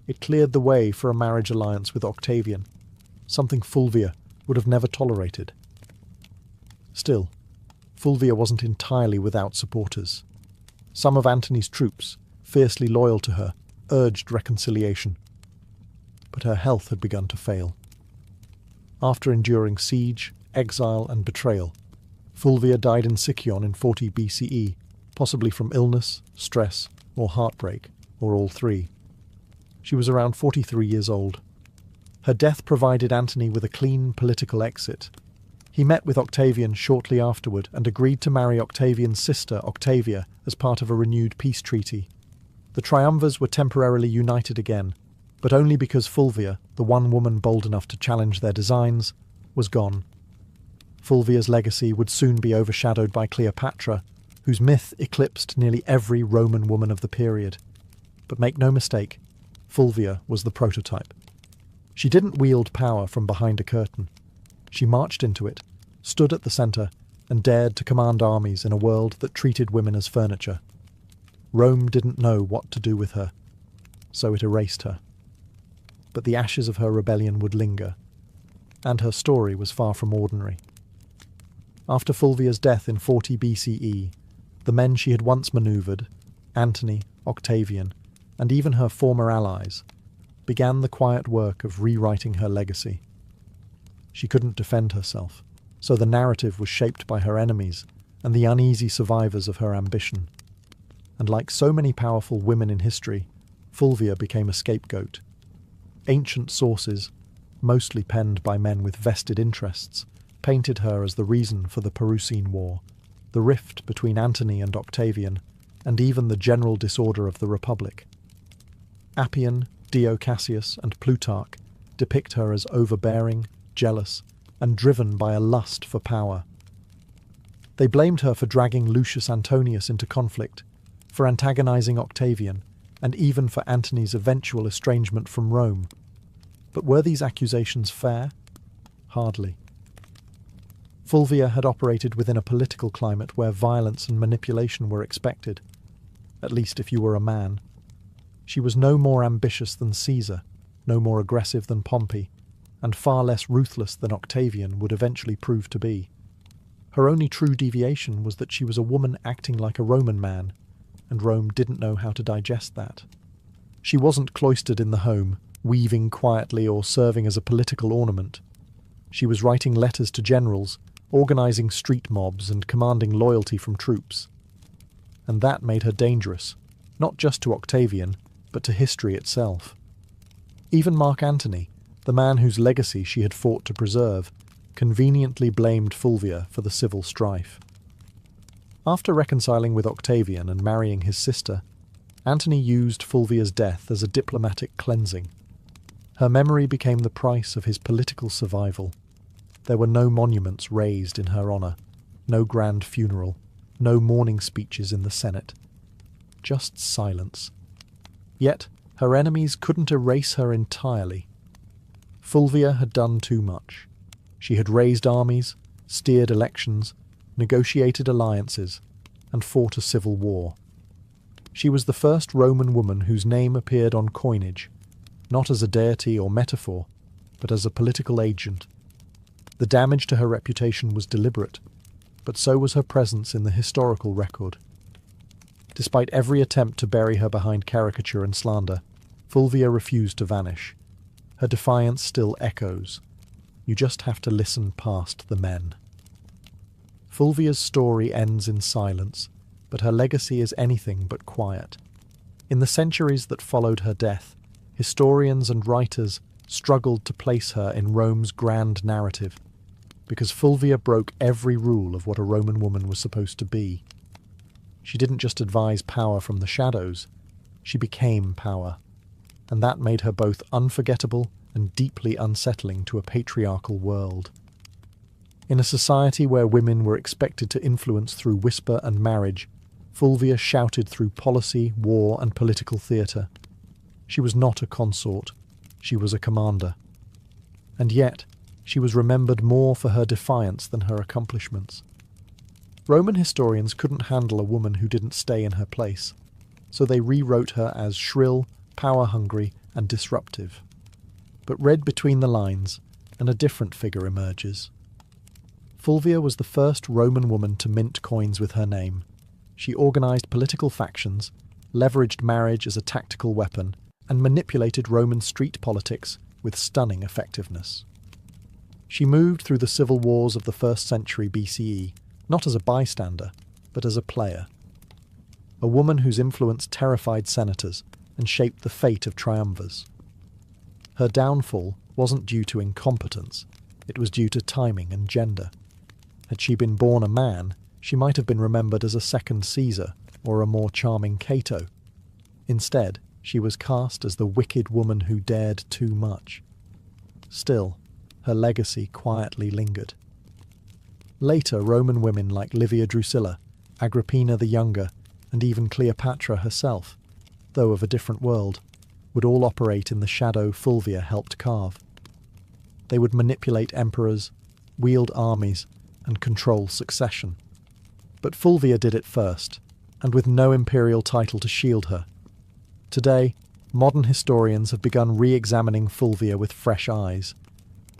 It cleared the way for a marriage alliance with Octavian, something Fulvia would have never tolerated. Still, Fulvia wasn't entirely without supporters. Some of Antony's troops, fiercely loyal to her, urged reconciliation. But her health had begun to fail. After enduring siege, exile, and betrayal, Fulvia died in Sicyon in 40 BCE, possibly from illness, stress, or heartbreak, or all three. She was around 43 years old. Her death provided Antony with a clean political exit. He met with Octavian shortly afterward and agreed to marry Octavian's sister, Octavia, as part of a renewed peace treaty. The triumvirs were temporarily united again, but only because Fulvia, the one woman bold enough to challenge their designs, was gone. Fulvia's legacy would soon be overshadowed by Cleopatra, whose myth eclipsed nearly every Roman woman of the period. But make no mistake, Fulvia was the prototype. She didn't wield power from behind a curtain. She marched into it, stood at the centre, and dared to command armies in a world that treated women as furniture. Rome didn't know what to do with her, so it erased her. But the ashes of her rebellion would linger, and her story was far from ordinary. After Fulvia's death in 40 BCE, the men she had once manoeuvred, Antony, Octavian, and even her former allies, began the quiet work of rewriting her legacy. She couldn't defend herself, so the narrative was shaped by her enemies and the uneasy survivors of her ambition. And like so many powerful women in history, Fulvia became a scapegoat. Ancient sources, mostly penned by men with vested interests, painted her as the reason for the Perusine War, the rift between Antony and Octavian, and even the general disorder of the Republic. Appian, Dio Cassius, and Plutarch depict her as overbearing, jealous, and driven by a lust for power. They blamed her for dragging Lucius Antonius into conflict, for antagonizing Octavian, and even for Antony's eventual estrangement from Rome. But were these accusations fair? Hardly. Fulvia had operated within a political climate where violence and manipulation were expected, at least if you were a man. She was no more ambitious than Caesar, no more aggressive than Pompey, and far less ruthless than Octavian would eventually prove to be. Her only true deviation was that she was a woman acting like a Roman man, and Rome didn't know how to digest that. She wasn't cloistered in the home, weaving quietly or serving as a political ornament. She was writing letters to generals, organising street mobs and commanding loyalty from troops. And that made her dangerous, not just to Octavian, but to history itself. Even Mark Antony, the man whose legacy she had fought to preserve, conveniently blamed Fulvia for the civil strife. After reconciling with Octavian and marrying his sister, Antony used Fulvia's death as a diplomatic cleansing. Her memory became the price of his political survival. There were no monuments raised in her honour, no grand funeral, no mourning speeches in the Senate. Just silence. Yet her enemies couldn't erase her entirely. Fulvia had done too much. She had raised armies, steered elections, negotiated alliances, and fought a civil war. She was the first Roman woman whose name appeared on coinage, not as a deity or metaphor, but as a political agent. The damage to her reputation was deliberate, but so was her presence in the historical record. Despite every attempt to bury her behind caricature and slander, Fulvia refused to vanish. Her defiance still echoes. You just have to listen past the men. Fulvia's story ends in silence, but her legacy is anything but quiet. In the centuries that followed her death, historians and writers struggled to place her in Rome's grand narrative, because Fulvia broke every rule of what a Roman woman was supposed to be. She didn't just advise power from the shadows, she became power, and that made her both unforgettable and deeply unsettling to a patriarchal world. In a society where women were expected to influence through whisper and marriage, Fulvia shouted through policy, war, and political theatre. She was not a consort, she was a commander. And yet, she was remembered more for her defiance than her accomplishments. Roman historians couldn't handle a woman who didn't stay in her place, so they rewrote her as shrill, power-hungry, and disruptive. But read between the lines, and a different figure emerges. Fulvia was the first Roman woman to mint coins with her name. She organised political factions, leveraged marriage as a tactical weapon, and manipulated Roman street politics with stunning effectiveness. She moved through the civil wars of the 1st century BCE, not as a bystander, but as a player. A woman whose influence terrified senators and shaped the fate of triumvirs. Her downfall wasn't due to incompetence, it was due to timing and gender. Had she been born a man, she might have been remembered as a second Caesar or a more charming Cato. Instead, she was cast as the wicked woman who dared too much. Still, her legacy quietly lingered. Later, Roman women like Livia Drusilla, Agrippina the Younger, and even Cleopatra herself, though of a different world, would all operate in the shadow Fulvia helped carve. They would manipulate emperors, wield armies, and control succession. But Fulvia did it first, and with no imperial title to shield her. Today, modern historians have begun re-examining Fulvia with fresh eyes.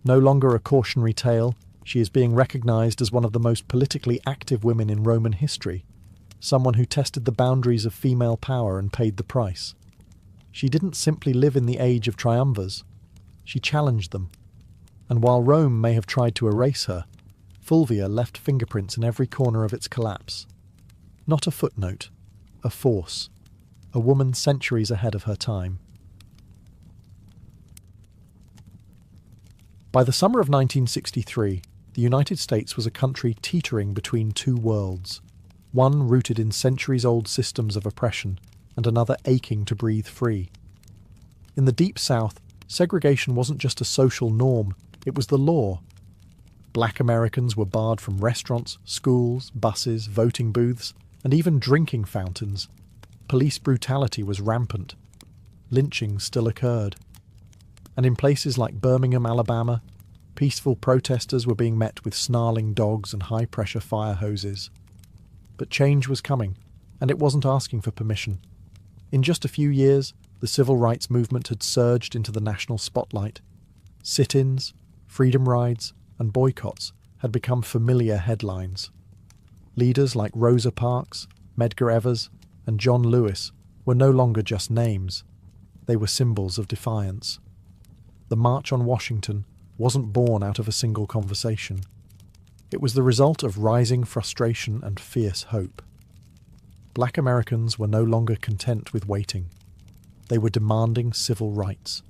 No longer a cautionary tale, she is being recognised as one of the most politically active women in Roman history, someone who tested the boundaries of female power and paid the price. She didn't simply live in the age of triumvirs, she challenged them. And while Rome may have tried to erase her, Fulvia left fingerprints in every corner of its collapse. Not a footnote, a force, a woman centuries ahead of her time. By the summer of 1963, the United States was a country teetering between two worlds, one rooted in centuries-old systems of oppression, and another aching to breathe free. In the Deep South, segregation wasn't just a social norm, it was the law. Black Americans were barred from restaurants, schools, buses, voting booths, and even drinking fountains. police brutality was rampant. Lynching still occurred. And in places like Birmingham, Alabama, peaceful protesters were being met with snarling dogs and high-pressure fire hoses. But change was coming, and it wasn't asking for permission. In just a few years, the civil rights movement had surged into the national spotlight. Sit-ins, freedom rides, and boycotts had become familiar headlines. Leaders like Rosa Parks, Medgar Evers, and John Lewis were no longer just names. They were symbols of defiance. The March on Washington wasn't born out of a single conversation. It was the result of rising frustration and fierce hope. Black Americans were no longer content with waiting. They were demanding civil rights,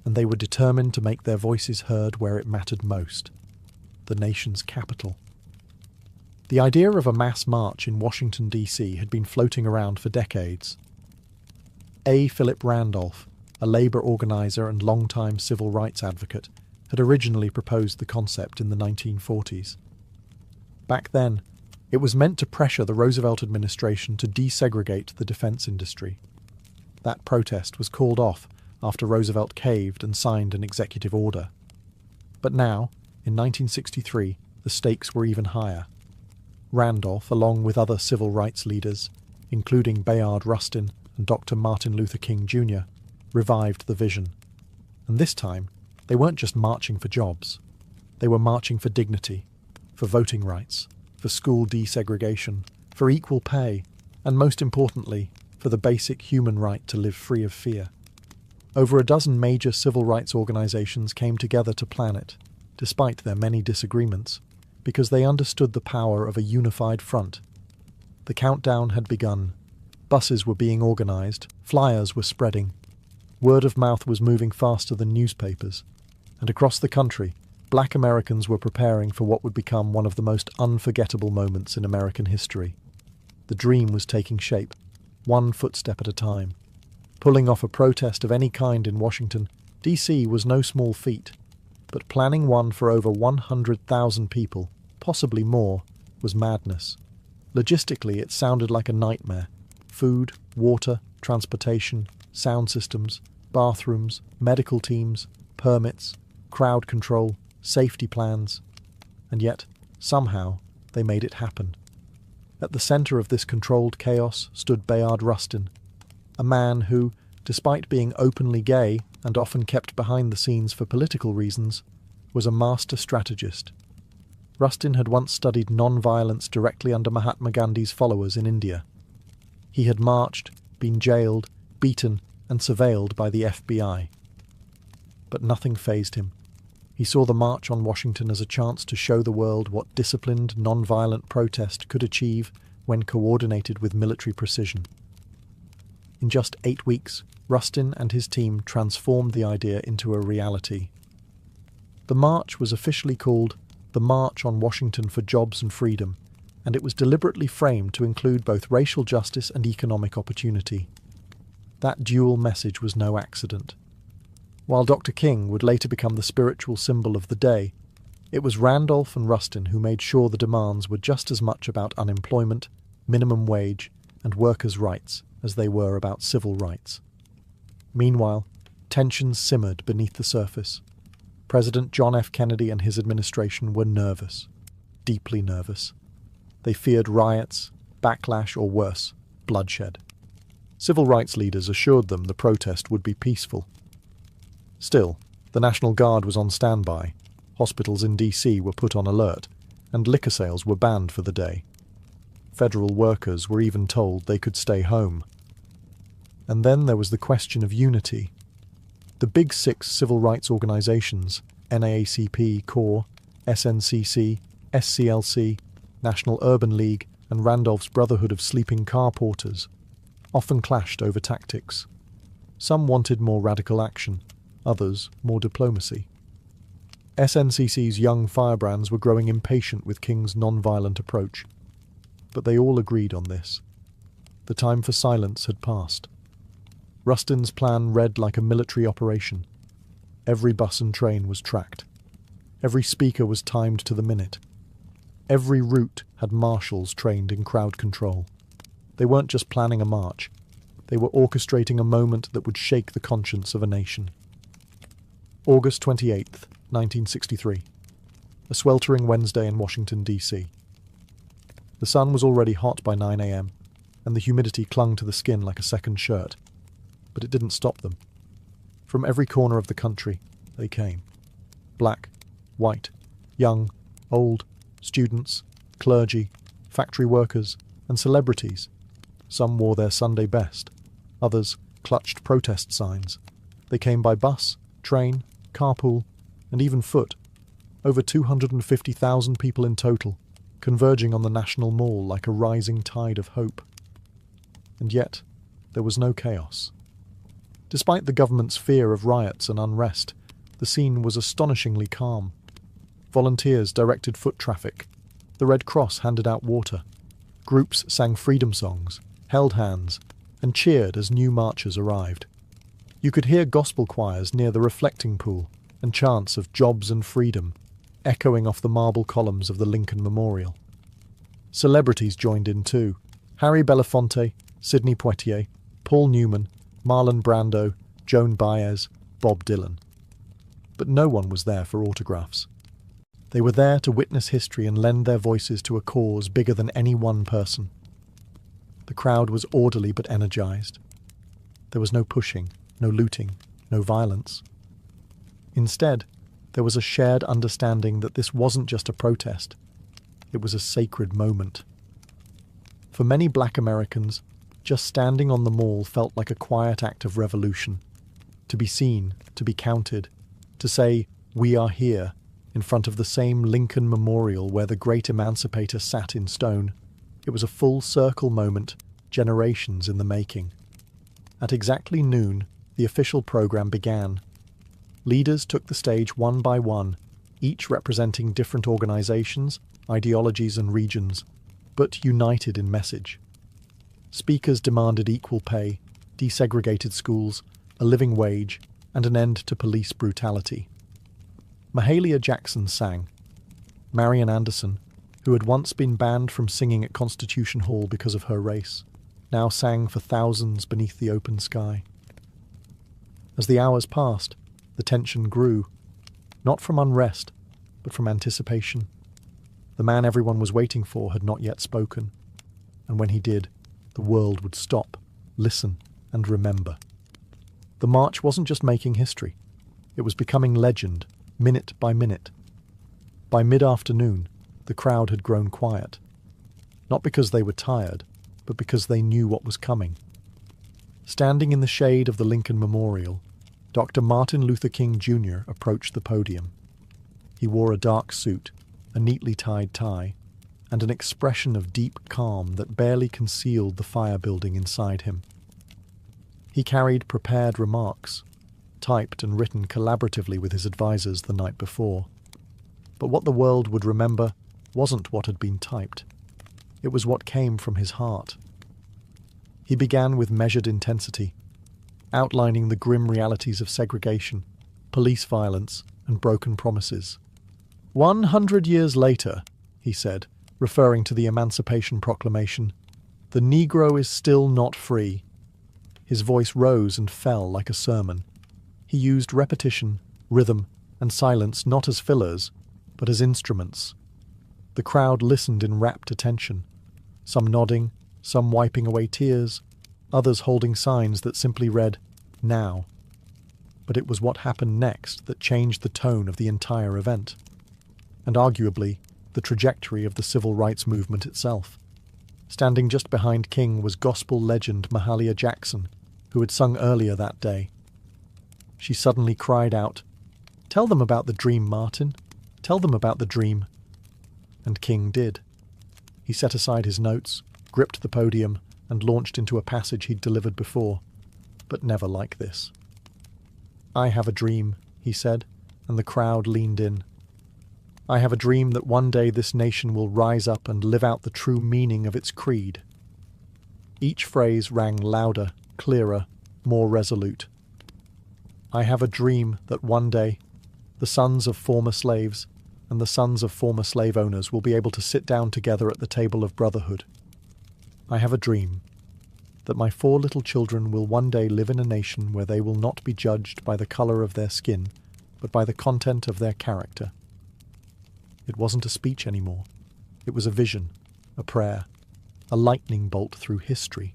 and they were determined to make their voices heard where it mattered most, the nation's capital. The idea of a mass march in Washington, D.C. had been floating around for decades. A. Philip Randolph, a labor organizer and longtime civil rights advocate, had originally proposed the concept in the 1940s. Back then, it was meant to pressure the Roosevelt administration to desegregate the defense industry. That protest was called off after Roosevelt caved and signed an executive order. But now, in 1963, the stakes were even higher. Randolph, along with other civil rights leaders, including Bayard Rustin and Dr. Martin Luther King Jr., revived the vision. And this time, they weren't just marching for jobs. They were marching for dignity, for voting rights, for school desegregation, for equal pay, and most importantly, for the basic human right to live free of fear. Over a dozen major civil rights organizations came together to plan it, despite their many disagreements, because they understood the power of a unified front. The countdown had begun. Buses were being organized, flyers were spreading. Word of mouth was moving faster than newspapers, and across the country, Black Americans were preparing for what would become one of the most unforgettable moments in American history. The dream was taking shape, one footstep at a time. Pulling off a protest of any kind in Washington, D.C. was no small feat, but planning one for over 100,000 people, possibly more, was madness. Logistically, it sounded like a nightmare. Food, water, transportation, sound systems, bathrooms, medical teams, permits, crowd control, safety plans. And yet, somehow, they made it happen. At the centre of this controlled chaos stood Bayard Rustin, a man who, despite being openly gay and often kept behind the scenes for political reasons, was a master strategist. Rustin had once studied non-violence directly under Mahatma Gandhi's followers in India. He had marched, been jailed, beaten, and surveilled by the FBI. But nothing fazed him. He saw the March on Washington as a chance to show the world what disciplined, non-violent protest could achieve when coordinated with military precision. In just 8 weeks, Rustin and his team transformed the idea into a reality. The march was officially called the March on Washington for Jobs and Freedom, and it was deliberately framed to include both racial justice and economic opportunity. That dual message was no accident. While Dr. King would later become the spiritual symbol of the day, it was Randolph and Rustin who made sure the demands were just as much about unemployment, minimum wage, and workers' rights as they were about civil rights. Meanwhile, tensions simmered beneath the surface. President John F. Kennedy and his administration were nervous, deeply nervous. They feared riots, backlash, or worse, bloodshed. Civil rights leaders assured them the protest would be peaceful. Still, the National Guard was on standby, hospitals in D.C. were put on alert, and liquor sales were banned for the day. Federal workers were even told they could stay home. And then there was the question of unity. The Big Six civil rights organizations, NAACP, CORE, SNCC, SCLC, National Urban League, and Randolph's Brotherhood of Sleeping Car Porters, often clashed over tactics. Some wanted more radical action, others more diplomacy. SNCC's young firebrands were growing impatient with King's non-violent approach, but they all agreed on this. The time for silence had passed. Rustin's plan read like a military operation. Every bus and train was tracked. Every speaker was timed to the minute. Every route had marshals trained in crowd control. They weren't just planning a march, They were orchestrating a moment that would shake the conscience of a nation. August 28th, 1963. A sweltering Wednesday in Washington, D.C. The sun was already hot by 9 a.m., and the humidity clung to the skin like a second shirt. But it didn't stop them. From every corner of the country, they came. Black, white, young, old, students, clergy, factory workers, and celebrities. Some wore their Sunday best. Others clutched protest signs. They came by bus, train, carpool, and even foot. Over 250,000 people in total, converging on the National Mall like a rising tide of hope. And yet, there was no chaos. Despite the government's fear of riots and unrest, the scene was astonishingly calm. Volunteers directed foot traffic. The Red Cross handed out water. Groups sang freedom songs, held hands, and cheered as new marchers arrived. You could hear gospel choirs near the reflecting pool and chants of jobs and freedom echoing off the marble columns of the Lincoln Memorial. Celebrities joined in too. Harry Belafonte, Sidney Poitier, Paul Newman, Marlon Brando, Joan Baez, Bob Dylan. But no one was there for autographs. They were there to witness history and lend their voices to a cause bigger than any one person. The crowd was orderly but energized. There was no pushing, no looting, no violence. Instead, there was a shared understanding that this wasn't just a protest. It was a sacred moment. For many black Americans, just standing on the mall felt like a quiet act of revolution. To be seen, to be counted, to say, "We are here," in front of the same Lincoln Memorial where the great emancipator sat in stone. It was a full circle moment, generations in the making. At exactly noon, the official program began. Leaders took the stage one by one, each representing different organizations, ideologies and regions, but united in message. Speakers demanded equal pay, desegregated schools, a living wage, and an end to police brutality. Mahalia Jackson sang. Marian Anderson, who had once been banned from singing at Constitution Hall because of her race, now sang for thousands beneath the open sky. As the hours passed, the tension grew, not from unrest, but from anticipation. The man everyone was waiting for had not yet spoken, and when he did, the world would stop, listen, and remember. The march wasn't just making history. It was becoming legend, minute by minute. By mid-afternoon, the crowd had grown quiet. Not because they were tired, but because they knew what was coming. Standing in the shade of the Lincoln Memorial, Dr. Martin Luther King Jr. approached the podium. He wore a dark suit, a neatly tied tie, and an expression of deep calm that barely concealed the fire building inside him. He carried prepared remarks, typed and written collaboratively with his advisors the night before. But what the world would remember wasn't what had been typed. It was what came from his heart. He began with measured intensity, outlining the grim realities of segregation, police violence, and broken promises. 100 years later, he said, referring to the Emancipation Proclamation, the Negro is still not free. His voice rose and fell like a sermon. He used repetition, rhythm, and silence not as fillers, but as instruments. The crowd listened in rapt attention, some nodding, some wiping away tears, others holding signs that simply read, "Now." But it was what happened next that changed the tone of the entire event, and arguably the trajectory of the civil rights movement itself. Standing just behind King was gospel legend Mahalia Jackson, who had sung earlier that day. She suddenly cried out, "Tell them about the dream, Martin. Tell them about the dream." And King did. He set aside his notes, gripped the podium, and launched into a passage he'd delivered before, but never like this. "I have a dream," he said, and the crowd leaned in. "I have a dream that one day this nation will rise up and live out the true meaning of its creed." Each phrase rang louder, clearer, more resolute. "I have a dream that one day the sons of former slaves and the sons of former slave owners will be able to sit down together at the table of brotherhood. I have a dream that my 4 little children will one day live in a nation where they will not be judged by the colour of their skin, but by the content of their character. It wasn't a speech anymore. It was a vision, a prayer, a lightning bolt through history.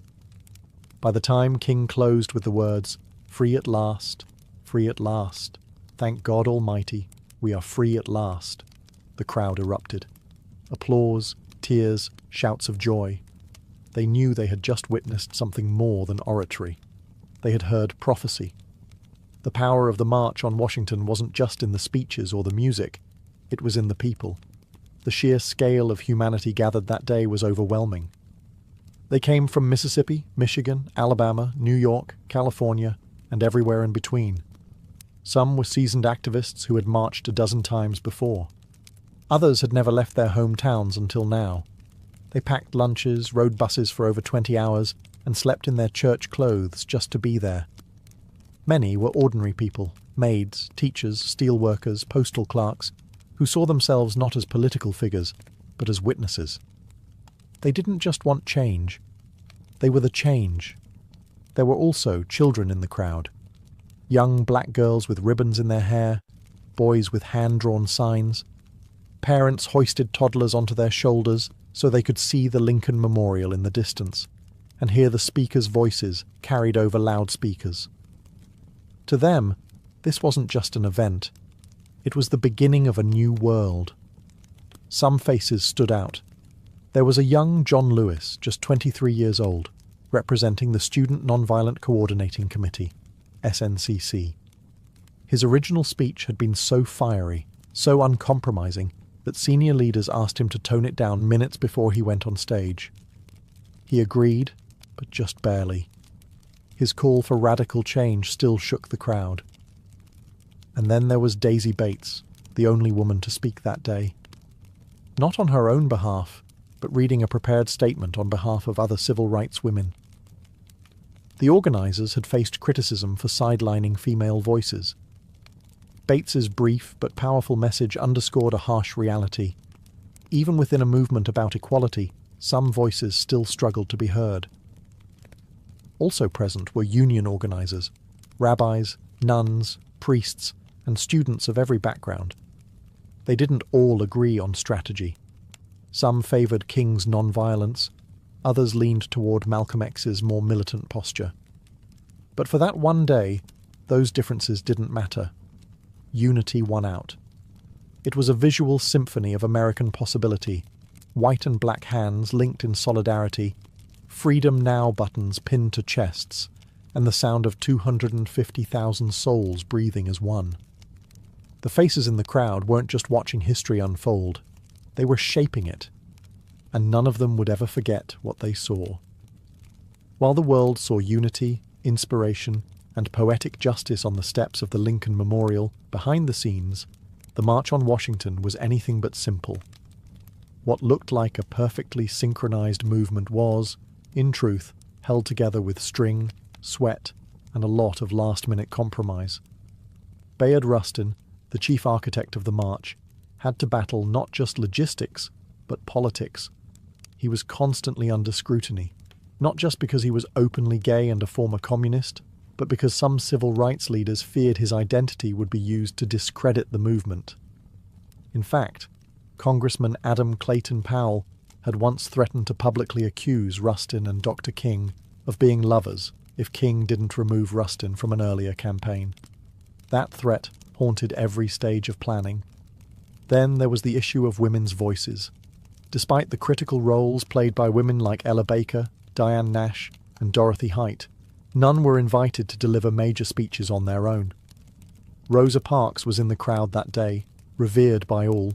By the time King closed with the words, free at last, thank God Almighty, we are free at last, the crowd erupted. Applause, tears, shouts of joy. They knew they had just witnessed something more than oratory. They had heard prophecy. The power of the March on Washington wasn't just in the speeches or the music, it was in the people. The sheer scale of humanity gathered that day was overwhelming. They came from Mississippi, Michigan, Alabama, New York, California, and everywhere in between. Some were seasoned activists who had marched a dozen times before. Others had never left their hometowns until now. They packed lunches, rode buses for over 20 hours, and slept in their church clothes just to be there. Many were ordinary people, maids, teachers, steel workers, postal clerks, who saw themselves not as political figures, but as witnesses. They didn't just want change. They were the change. There were also children in the crowd. Young black girls with ribbons in their hair, boys with hand-drawn signs. Parents hoisted toddlers onto their shoulders so they could see the Lincoln Memorial in the distance and hear the speakers' voices carried over loudspeakers. To them, this wasn't just an event. It was the beginning of a new world. Some faces stood out. There was a young John Lewis, just 23 years old, representing the Student Nonviolent Coordinating Committee, SNCC. His original speech had been so fiery, so uncompromising, that senior leaders asked him to tone it down minutes before he went on stage. He agreed, but just barely. His call for radical change still shook the crowd. And then there was Daisy Bates, the only woman to speak that day. Not on her own behalf, but reading a prepared statement on behalf of other civil rights women. The organisers had faced criticism for sidelining female voices. Bates's brief but powerful message underscored a harsh reality. Even within a movement about equality, some voices still struggled to be heard. Also present were union organisers, rabbis, nuns, priests, and students of every background. They didn't all agree on strategy. Some favoured King's non-violence, others leaned toward Malcolm X's more militant posture. But for that one day, those differences didn't matter. Unity won out. It was a visual symphony of American possibility, white and black hands linked in solidarity, Freedom Now buttons pinned to chests, and the sound of 250,000 souls breathing as one. The faces in the crowd weren't just watching history unfold, they were shaping it, and none of them would ever forget what they saw. While the world saw unity, inspiration, and poetic justice on the steps of the Lincoln Memorial, behind the scenes, the March on Washington was anything but simple. What looked like a perfectly synchronized movement was, in truth, held together with string, sweat, and a lot of last-minute compromise. Bayard Rustin, the chief architect of the march, had to battle not just logistics, but politics. He was constantly under scrutiny, not just because he was openly gay and a former communist, but because some civil rights leaders feared his identity would be used to discredit the movement. In fact, Congressman Adam Clayton Powell had once threatened to publicly accuse Rustin and Dr. King of being lovers if King didn't remove Rustin from an earlier campaign. That threat haunted every stage of planning. Then there was the issue of women's voices. Despite the critical roles played by women like Ella Baker, Diane Nash, and Dorothy Height, none were invited to deliver major speeches on their own. Rosa Parks was in the crowd that day, revered by all,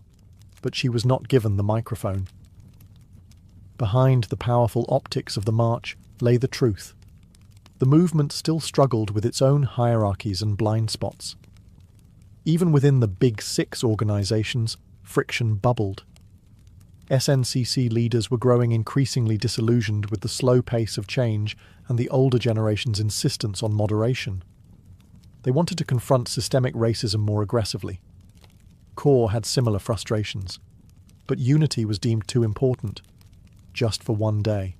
but she was not given the microphone. Behind the powerful optics of the march lay the truth. The movement still struggled with its own hierarchies and blind spots. Even within the Big Six organisations, friction bubbled. SNCC leaders were growing increasingly disillusioned with the slow pace of change and the older generation's insistence on moderation. They wanted to confront systemic racism more aggressively. CORE had similar frustrations, but unity was deemed too important, just for one day.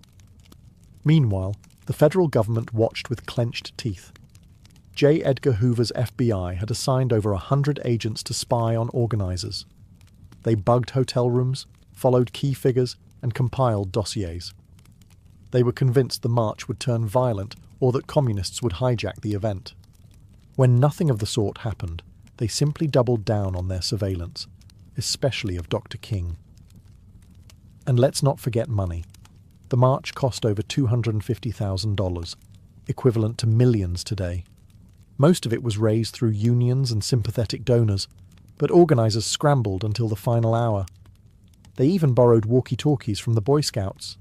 Meanwhile, the federal government watched with clenched teeth. J. Edgar Hoover's FBI had assigned over 100 agents to spy on organisers. They bugged hotel rooms, followed key figures, and compiled dossiers. They were convinced the march would turn violent or that communists would hijack the event. When nothing of the sort happened, they simply doubled down on their surveillance, especially of Dr. King. And let's not forget money. The march cost over $250,000, equivalent to millions today. Most of it was raised through unions and sympathetic donors, but organisers scrambled until the final hour. They even borrowed walkie-talkies from the Boy Scouts.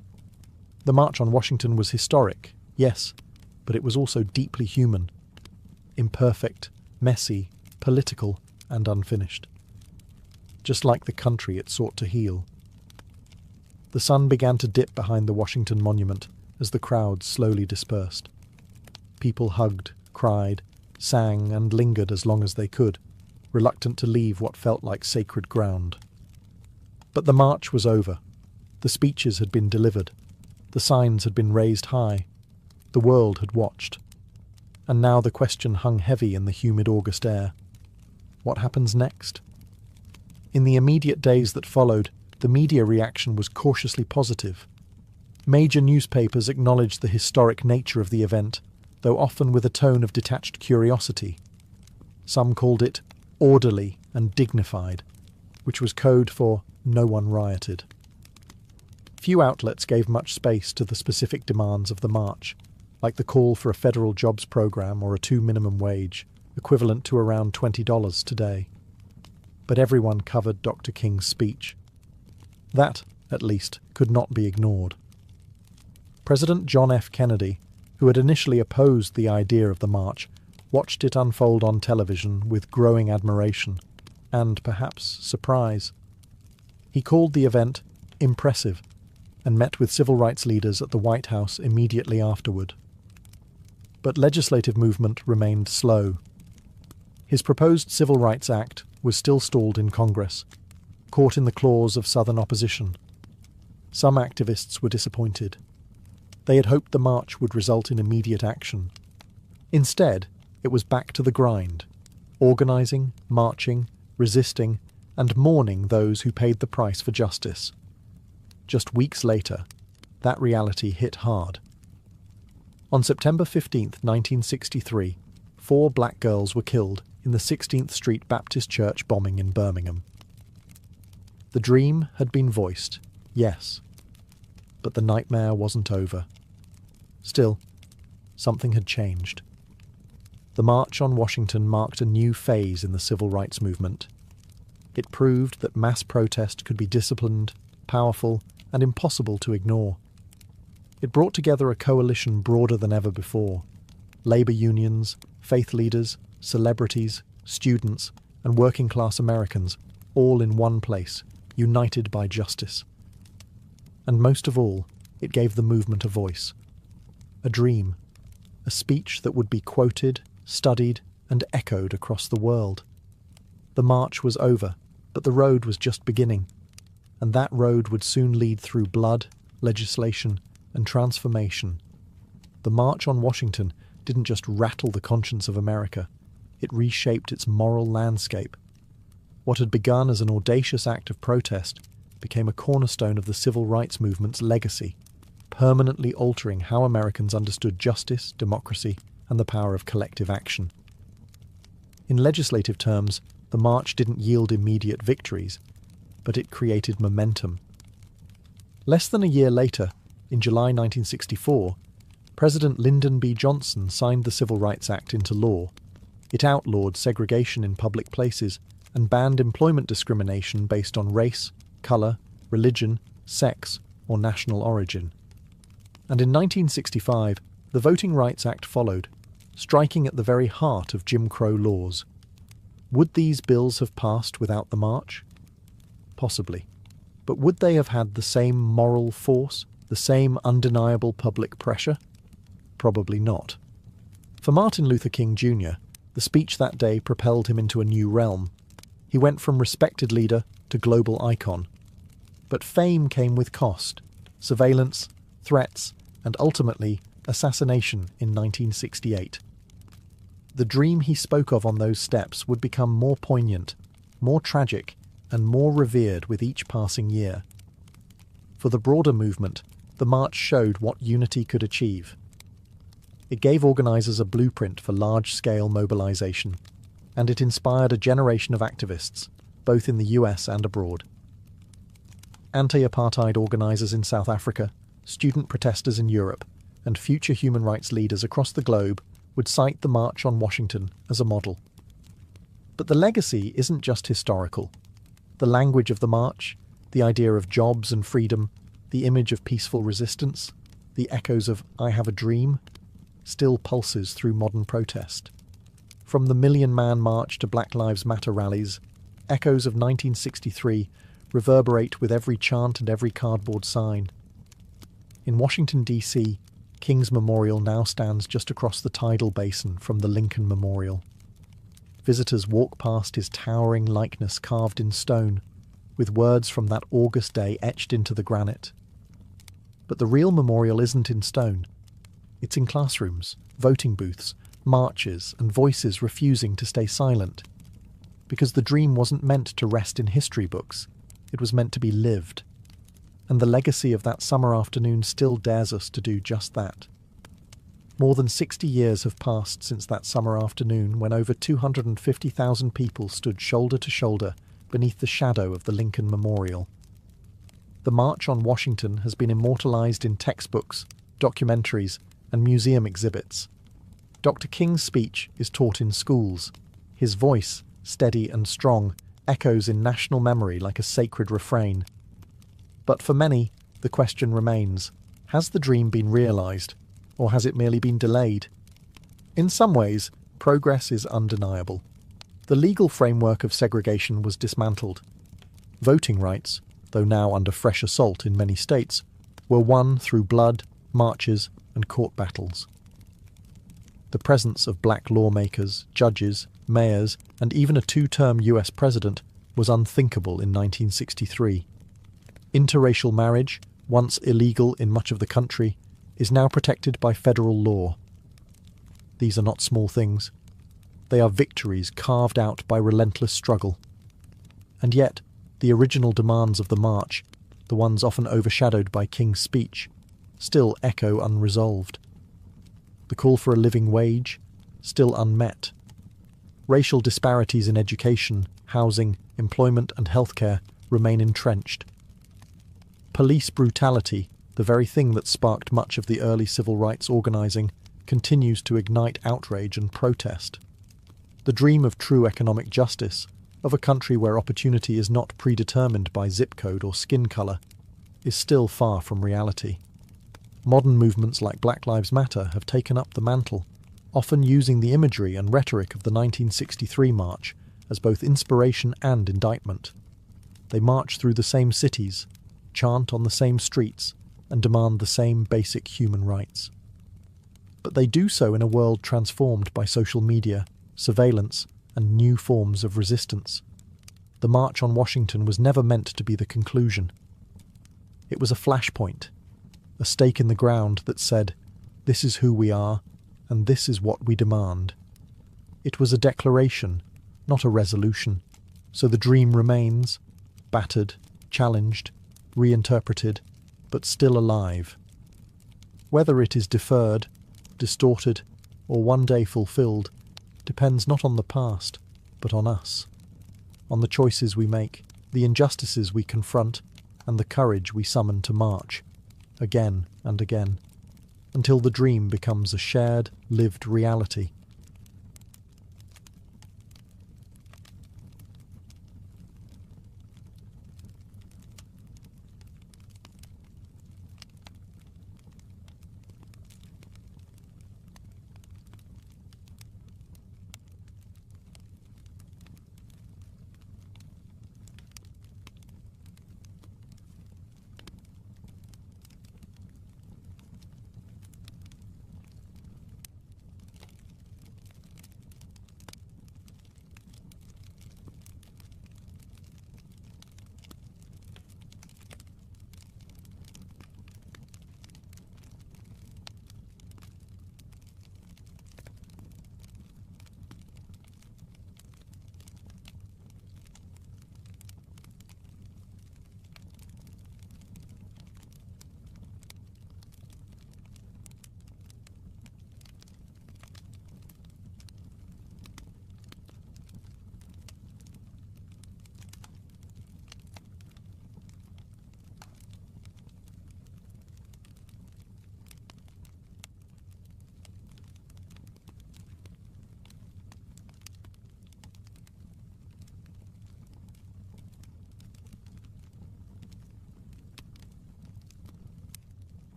The March on Washington was historic, yes, but it was also deeply human. Imperfect, messy, political, and unfinished. Just like the country it sought to heal. The sun began to dip behind the Washington Monument as the crowd slowly dispersed. People hugged, cried, sang, and lingered as long as they could, reluctant to leave what felt like sacred ground. But the march was over. The speeches had been delivered. The signs had been raised high. The world had watched. And now the question hung heavy in the humid August air. What happens next? In the immediate days that followed, the media reaction was cautiously positive. Major newspapers acknowledged the historic nature of the event, though often with a tone of detached curiosity. Some called it orderly and dignified, which was code for no one rioted. Few outlets gave much space to the specific demands of the march, like the call for a federal jobs program or a $2 minimum wage, equivalent to around $20 today. But everyone covered Dr. King's speech. That, at least, could not be ignored. President John F. Kennedy, who had initially opposed the idea of the march, watched it unfold on television with growing admiration and, perhaps, surprise. He called the event impressive and met with civil rights leaders at the White House immediately afterward. But legislative movement remained slow. His proposed Civil Rights Act was still stalled in Congress, caught in the claws of Southern opposition. Some activists were disappointed. They had hoped the march would result in immediate action. Instead, it was back to the grind, organising, marching, resisting, and mourning those who paid the price for justice. Just weeks later, that reality hit hard. On September 15, 1963, 4 black girls were killed in the 16th Street Baptist Church bombing in Birmingham. The dream had been voiced, yes, but the nightmare wasn't over. Still, something had changed. The March on Washington marked a new phase in the civil rights movement. It proved that mass protest could be disciplined, powerful, and impossible to ignore. It brought together a coalition broader than ever before. Labour unions, faith leaders, celebrities, students, and working-class Americans, all in one place, united by justice. And most of all, it gave the movement a voice. A dream. A speech that would be quoted, studied, and echoed across the world. The march was over, but the road was just beginning. And that road would soon lead through blood, legislation, and transformation. The March on Washington didn't just rattle the conscience of America. It reshaped its moral landscape. What had begun as an audacious act of protest became a cornerstone of the civil rights movement's legacy, permanently altering how Americans understood justice, democracy, and the power of collective action. In legislative terms, the march didn't yield immediate victories, but it created momentum. Less than a year later, in July 1964, President Lyndon B. Johnson signed the Civil Rights Act into law. It outlawed segregation in public places and banned employment discrimination based on race, colour, religion, sex, or national origin. And in 1965, the Voting Rights Act followed, striking at the very heart of Jim Crow laws. Would these bills have passed without the march? Possibly. But would they have had the same moral force, the same undeniable public pressure? Probably not. For Martin Luther King Jr., the speech that day propelled him into a new realm. He went from respected leader to global icon. But fame came with cost, surveillance, threats, and ultimately assassination in 1968. The dream he spoke of on those steps would become more poignant, more tragic, and more revered with each passing year. For the broader movement, the march showed what unity could achieve. It gave organisers a blueprint for large-scale mobilisation, and it inspired a generation of activists, both in the US and abroad. Anti-apartheid organisers in South Africa, student protesters in Europe, and future human rights leaders across the globe would cite the March on Washington as a model. But the legacy isn't just historical. The language of the march, the idea of jobs and freedom, the image of peaceful resistance, the echoes of "I have a dream," still pulses through modern protest. From the Million Man March to Black Lives Matter rallies, echoes of 1963 reverberate with every chant and every cardboard sign. In Washington, D.C., King's Memorial now stands just across the tidal basin from the Lincoln Memorial. Visitors walk past his towering likeness carved in stone, with words from that August day etched into the granite. But the real memorial isn't in stone. It's in classrooms, voting booths, marches, and voices refusing to stay silent. Because the dream wasn't meant to rest in history books, it was meant to be lived. And the legacy of that summer afternoon still dares us to do just that. More than 60 years have passed since that summer afternoon when over 250,000 people stood shoulder to shoulder beneath the shadow of the Lincoln Memorial. The March on Washington has been immortalized in textbooks, documentaries, and museum exhibits. Dr. King's speech is taught in schools. His voice, steady and strong, echoes in national memory like a sacred refrain. But for many, the question remains, has the dream been realized, or has it merely been delayed? In some ways, progress is undeniable. The legal framework of segregation was dismantled. Voting rights, though now under fresh assault in many states, were won through blood, marches, and court battles. The presence of black lawmakers, judges, mayors, and even a two-term US president was unthinkable in 1963. Interracial marriage, once illegal in much of the country, is now protected by federal law. These are not small things. They are victories carved out by relentless struggle. And yet, the original demands of the march, the ones often overshadowed by King's speech, still echo unresolved. The call for a living wage, still unmet. Racial disparities in education, housing, employment and healthcare remain entrenched. Police brutality, the very thing that sparked much of the early civil rights organising, continues to ignite outrage and protest. The dream of true economic justice, of a country where opportunity is not predetermined by zip code or skin colour, is still far from reality. Modern movements like Black Lives Matter have taken up the mantle, often using the imagery and rhetoric of the 1963 march as both inspiration and indictment. They march through the same cities, chant on the same streets, and demand the same basic human rights. But they do so in a world transformed by social media, surveillance, and new forms of resistance. The March on Washington was never meant to be the conclusion. It was a flashpoint, a stake in the ground that said, "This is who we are, and this is what we demand." It was a declaration, not a resolution, so the dream remains, battered, challenged, reinterpreted, but still alive. Whether it is deferred, distorted, or one day fulfilled depends not on the past, but on us, on the choices we make, the injustices we confront, and the courage we summon to march, again and again, until the dream becomes a shared, lived reality.